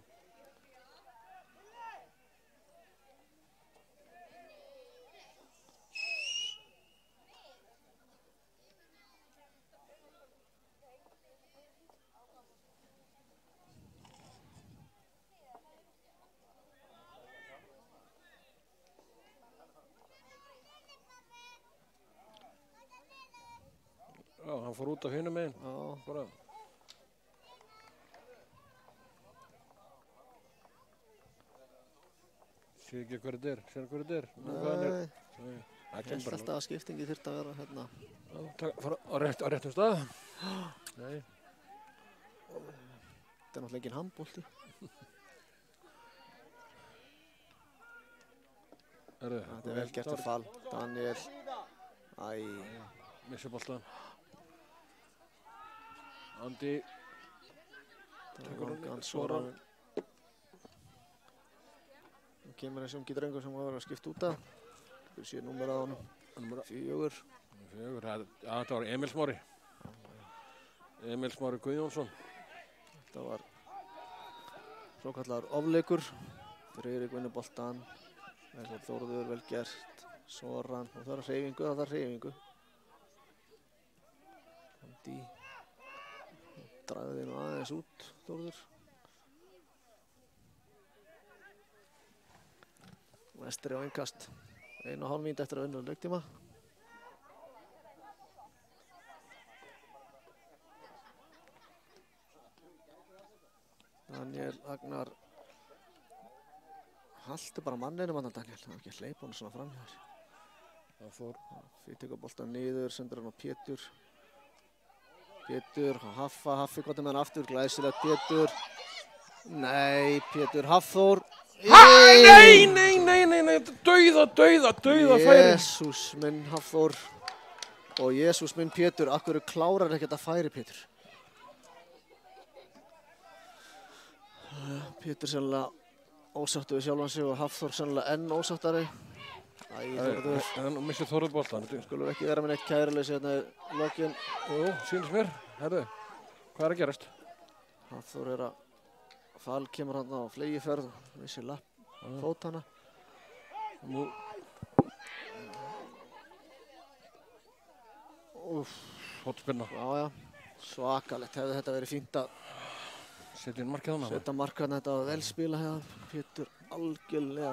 Já, hann fór út af hinum meginn. Já. Bara. Sé ekki hver þetta er. Sér hver þetta er? Nei, Nei. ég held alltaf að skiptingi þyrfti að vera hérna. Já, fara á réttum stað. Nei. Þetta er náttúrulega engin handbolti. Þetta er vel gert að Fall. Daniel. Missir boltan. Andi. Tekur hann Soran. Nú kemur þessi ungi drengur sem var að skipta út af. Við séum númer á honum. 4. Þetta var Emil Smári. Emil Smári Guðjónsson. Þetta var svokallaður ofleikur. Friðrik vinnur boltan. Þórður vel gert. Soran. Og það er hreyfingu. Andi. Dragði nú aðeins út, Þórður. Vestri á innkast. 1,5 mínútur eftir að vinna leiktíma. Daniel Agnar halti bara manninum annan Daniel. Það var ekki að hleypa hann svona fram hér. Það fór. Fyrir tekur boltan niður, sendur hann á Pétur. Pétur, Haffi gott með hann aftur, glæsilegt Pétur. Nei, Pétur Hafþór. Nei, dauða færi. Jesús minn Hafþór og Jesús minn Pétur, akkur klárar ekki þetta færi Pétur. Pétur sennilega ósáttur við sjálfan sig og Hafþór sennilega enn ósáttari. Hann missir Þórður boltan. Skulum ekki vera með neitt kæruleysi hérna í lokin. Jú, sýnist mér. Herðu, hvað er að gerast? Hafþór er að Fall kemur hann á flegiferð, vissi lapp fótana. Nú Hótspilna. Já, svakalegt. Hefði þetta verið fínt að Setja inn markið hana. setja markaðan. Þetta var vel spila hérna. Pétur algjörlega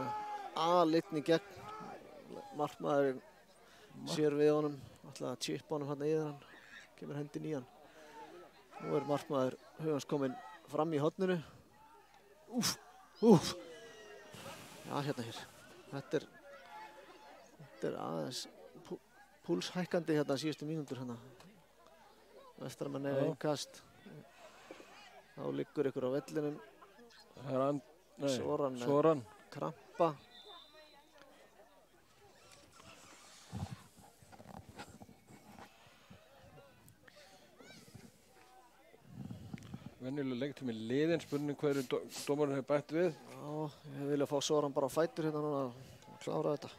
alitni gegn. Markmaðurinn sér við honum. Ætlaði að chippa honum hérna yfir hann. Kemur hendin í hann. Nú markmaður Haugans kominn fram í horninu. Já, hérna hér. Þetta er aðeins púlshækkandi hérna síðustu mínútur hérna. Vestramenn eiga innkast. Þá liggur ykkur á vellinum. Það er Soran. Krampa. Venjulega leiktími liðin, spurning hverju dómarinn hefur bætt við. Já, ég vilja fá Soran bara á fætur hérna núna og klára þetta.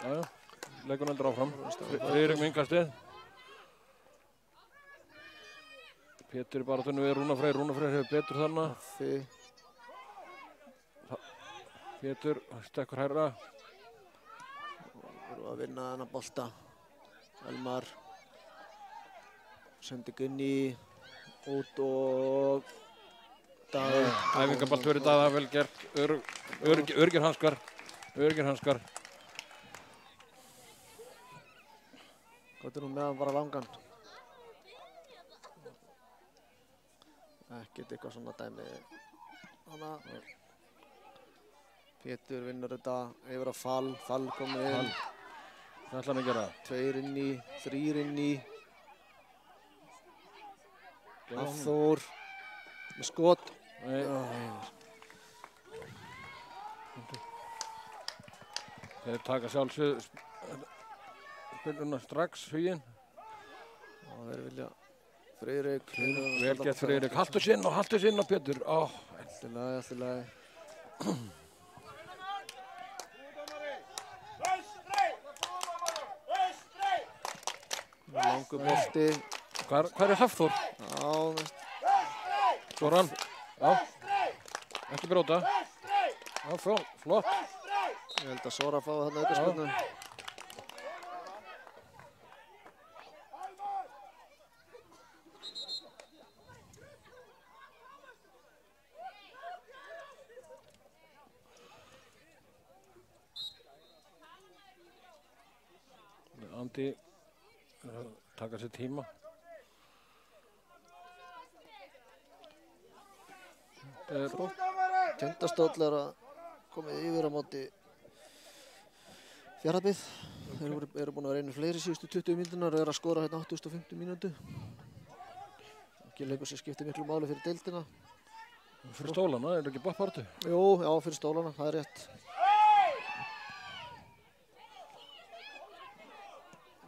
Já, leikur heldur áfram. Friðrik með innkastið. Pétur í baráttunni við Rúnar Freyr. Rúnar Freyr hefur betur þarna. Pétur stekkur hærra. Við erum að vinna þennan bolta. Elmar sendi Gunni út og Daði. Æfingabalt fyrir Daða, vel gert. Örgir hanskar. Hvað er nú með hann bara langan? Ekkert eitthvað svona dæmi. Þannig að Pétur vinnur þetta yfir á Fall. Fall komið inn. Hvað ætlar hann að gera? 2 inni, 3 inni. Hafþór með skot. Nei. Þeir taka sjálfsögðu spiluna strax, Huginn. Já, þeir vilja Friðrik. Vel gett Friðrik. Haltu sinn á Pétur. Allt í lagi. Langur bolti. Hvar er Hafþór? Já, Soran. Já. Ekki bróta. Já, flott. ég held að Sora fái þarna aukaspyrnu. Andi taka sér tíma. Tindastóll er að komið yfir á móti Fjarðabyggð. Þeir eru búin að reyna fleiri síðustu 20 mínúturnar og eru að skora hérna 850 mínútu. Ekki leikur sem skiptir miklu máli fyrir deildina. Fyrir stólana, er það ekki boppartu? Jú, já, fyrir stólana, það er rétt.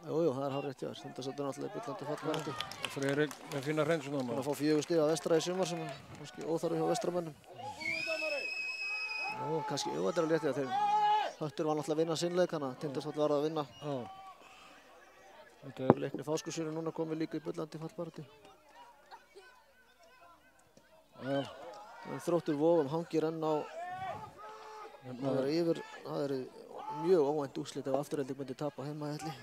Jú, það er hárrétt hjá þér. Tindastóll er náttúrulega bullandi fallvarandi. Friðrik með fína hreinsun á Búin að fá 4 stig að Vestra í sumar sem er kannski óþarfi hjá Vestramönnum. Jú, kannski þetta er alveg rétt þegar Höttur var náttúrulega að vinna sinnleik, þannig að Tindastóll var að vinna. Leikni Fáskurssyni núna komið líka í bullandi fallbaráttu. Þróttur Vogum hangir enn á. Það er mjög óvænt úrslit ef Afturelding myndi tapa heima í Helli.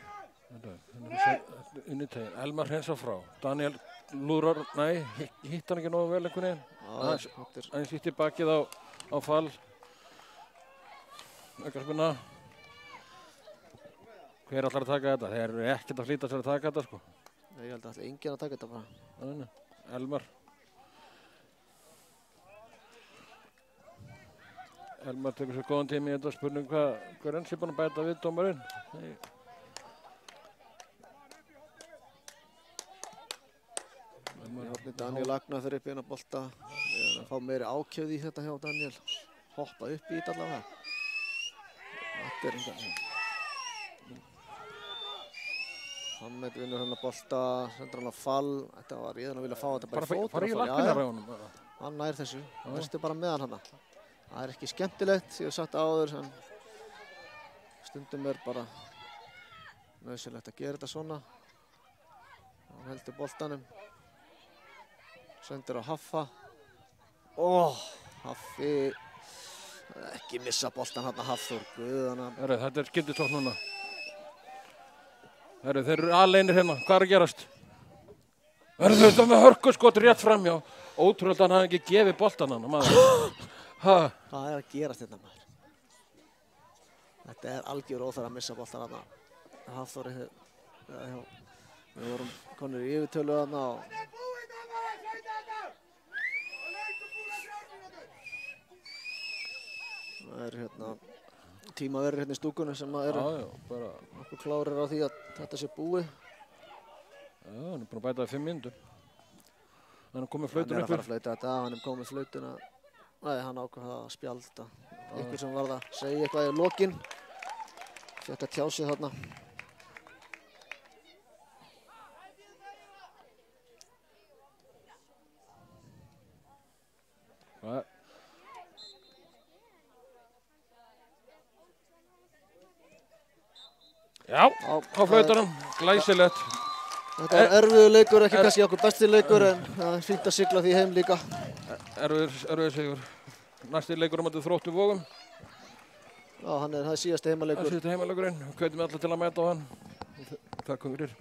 Elmar hreinsar frá. Daniel lúrar, hitt hann ekki nógu vel einhvern veginn. Aðeins hitt í bakið á Fall. Aukaspyrna. Hver ætlar að taka þetta? Þeir eru ekkert að flýta sér að taka þetta, sko. Nei, ég held að enginn að taka þetta bara. Elmar. Elmar tekur sér góðan tíma í þetta. Spurning hver enn sé búinn að bæta við dómarinn. Daniel Agnar fyrir upp í eina bolta. Við erum að fá meiri ákjöð í þetta hjá Daniel. Hoppa upp í þetta allavega. Þetta er engan. Hammed vinnur hann að bolta, sendur hann að Fall. Þetta var ég að vilja fá þetta bara í fót. Bara í lappirnar á honum. Hann nær þessu. Verstu bara meðan hana. Það er ekki skemmtilegt, ég hef sagt áður, en stundum er bara nauðsynlegt að gera þetta svona. Hann heldur boltanum. Sendir á Haffa. Haffi. Ekki missa boltan hérna Hafþór. Guðana. Herru, þetta er skyndisókn núna. Herru, þeir eru aleinir hérna. Hvað er að gerast? Herru, þetta með hörkuskot rétt framjá. Ótrúlega hann hafði ekki gefið boltan hann, maður. Hvað er að gerast hérna, maður? Þetta er algjör óþarf að missa boltan hérna. Hafþóri, við vorum konur í yfirtölu hérna og það er hérna tímaverðir hérna í stúkunni sem eru okkur klárir á því að þetta sé búið. Já, hann er búinn að bæta það 5 mínútur. Hann er komið flautuna Hann er að fara að flauta þetta, hann er komið flautuna. Nei, hann ákvað að spjalda. Ykkur sem varð að segja eitthvað í lokin. Fékk að tjá sig þarna. Já, á flautunum, glæsilegt. Þetta er erfiður leikur, ekki kannski okkur besti leikur en það er fínt að sigla því heim líka. Erfiður sigur. Næsti leikur á móti Þrótti Vogum. Já, það er síðasti heimaleikur. Það er síðasti heimaleikurinn. Hvetjum alla til að mæta á hann. Takk fyrir.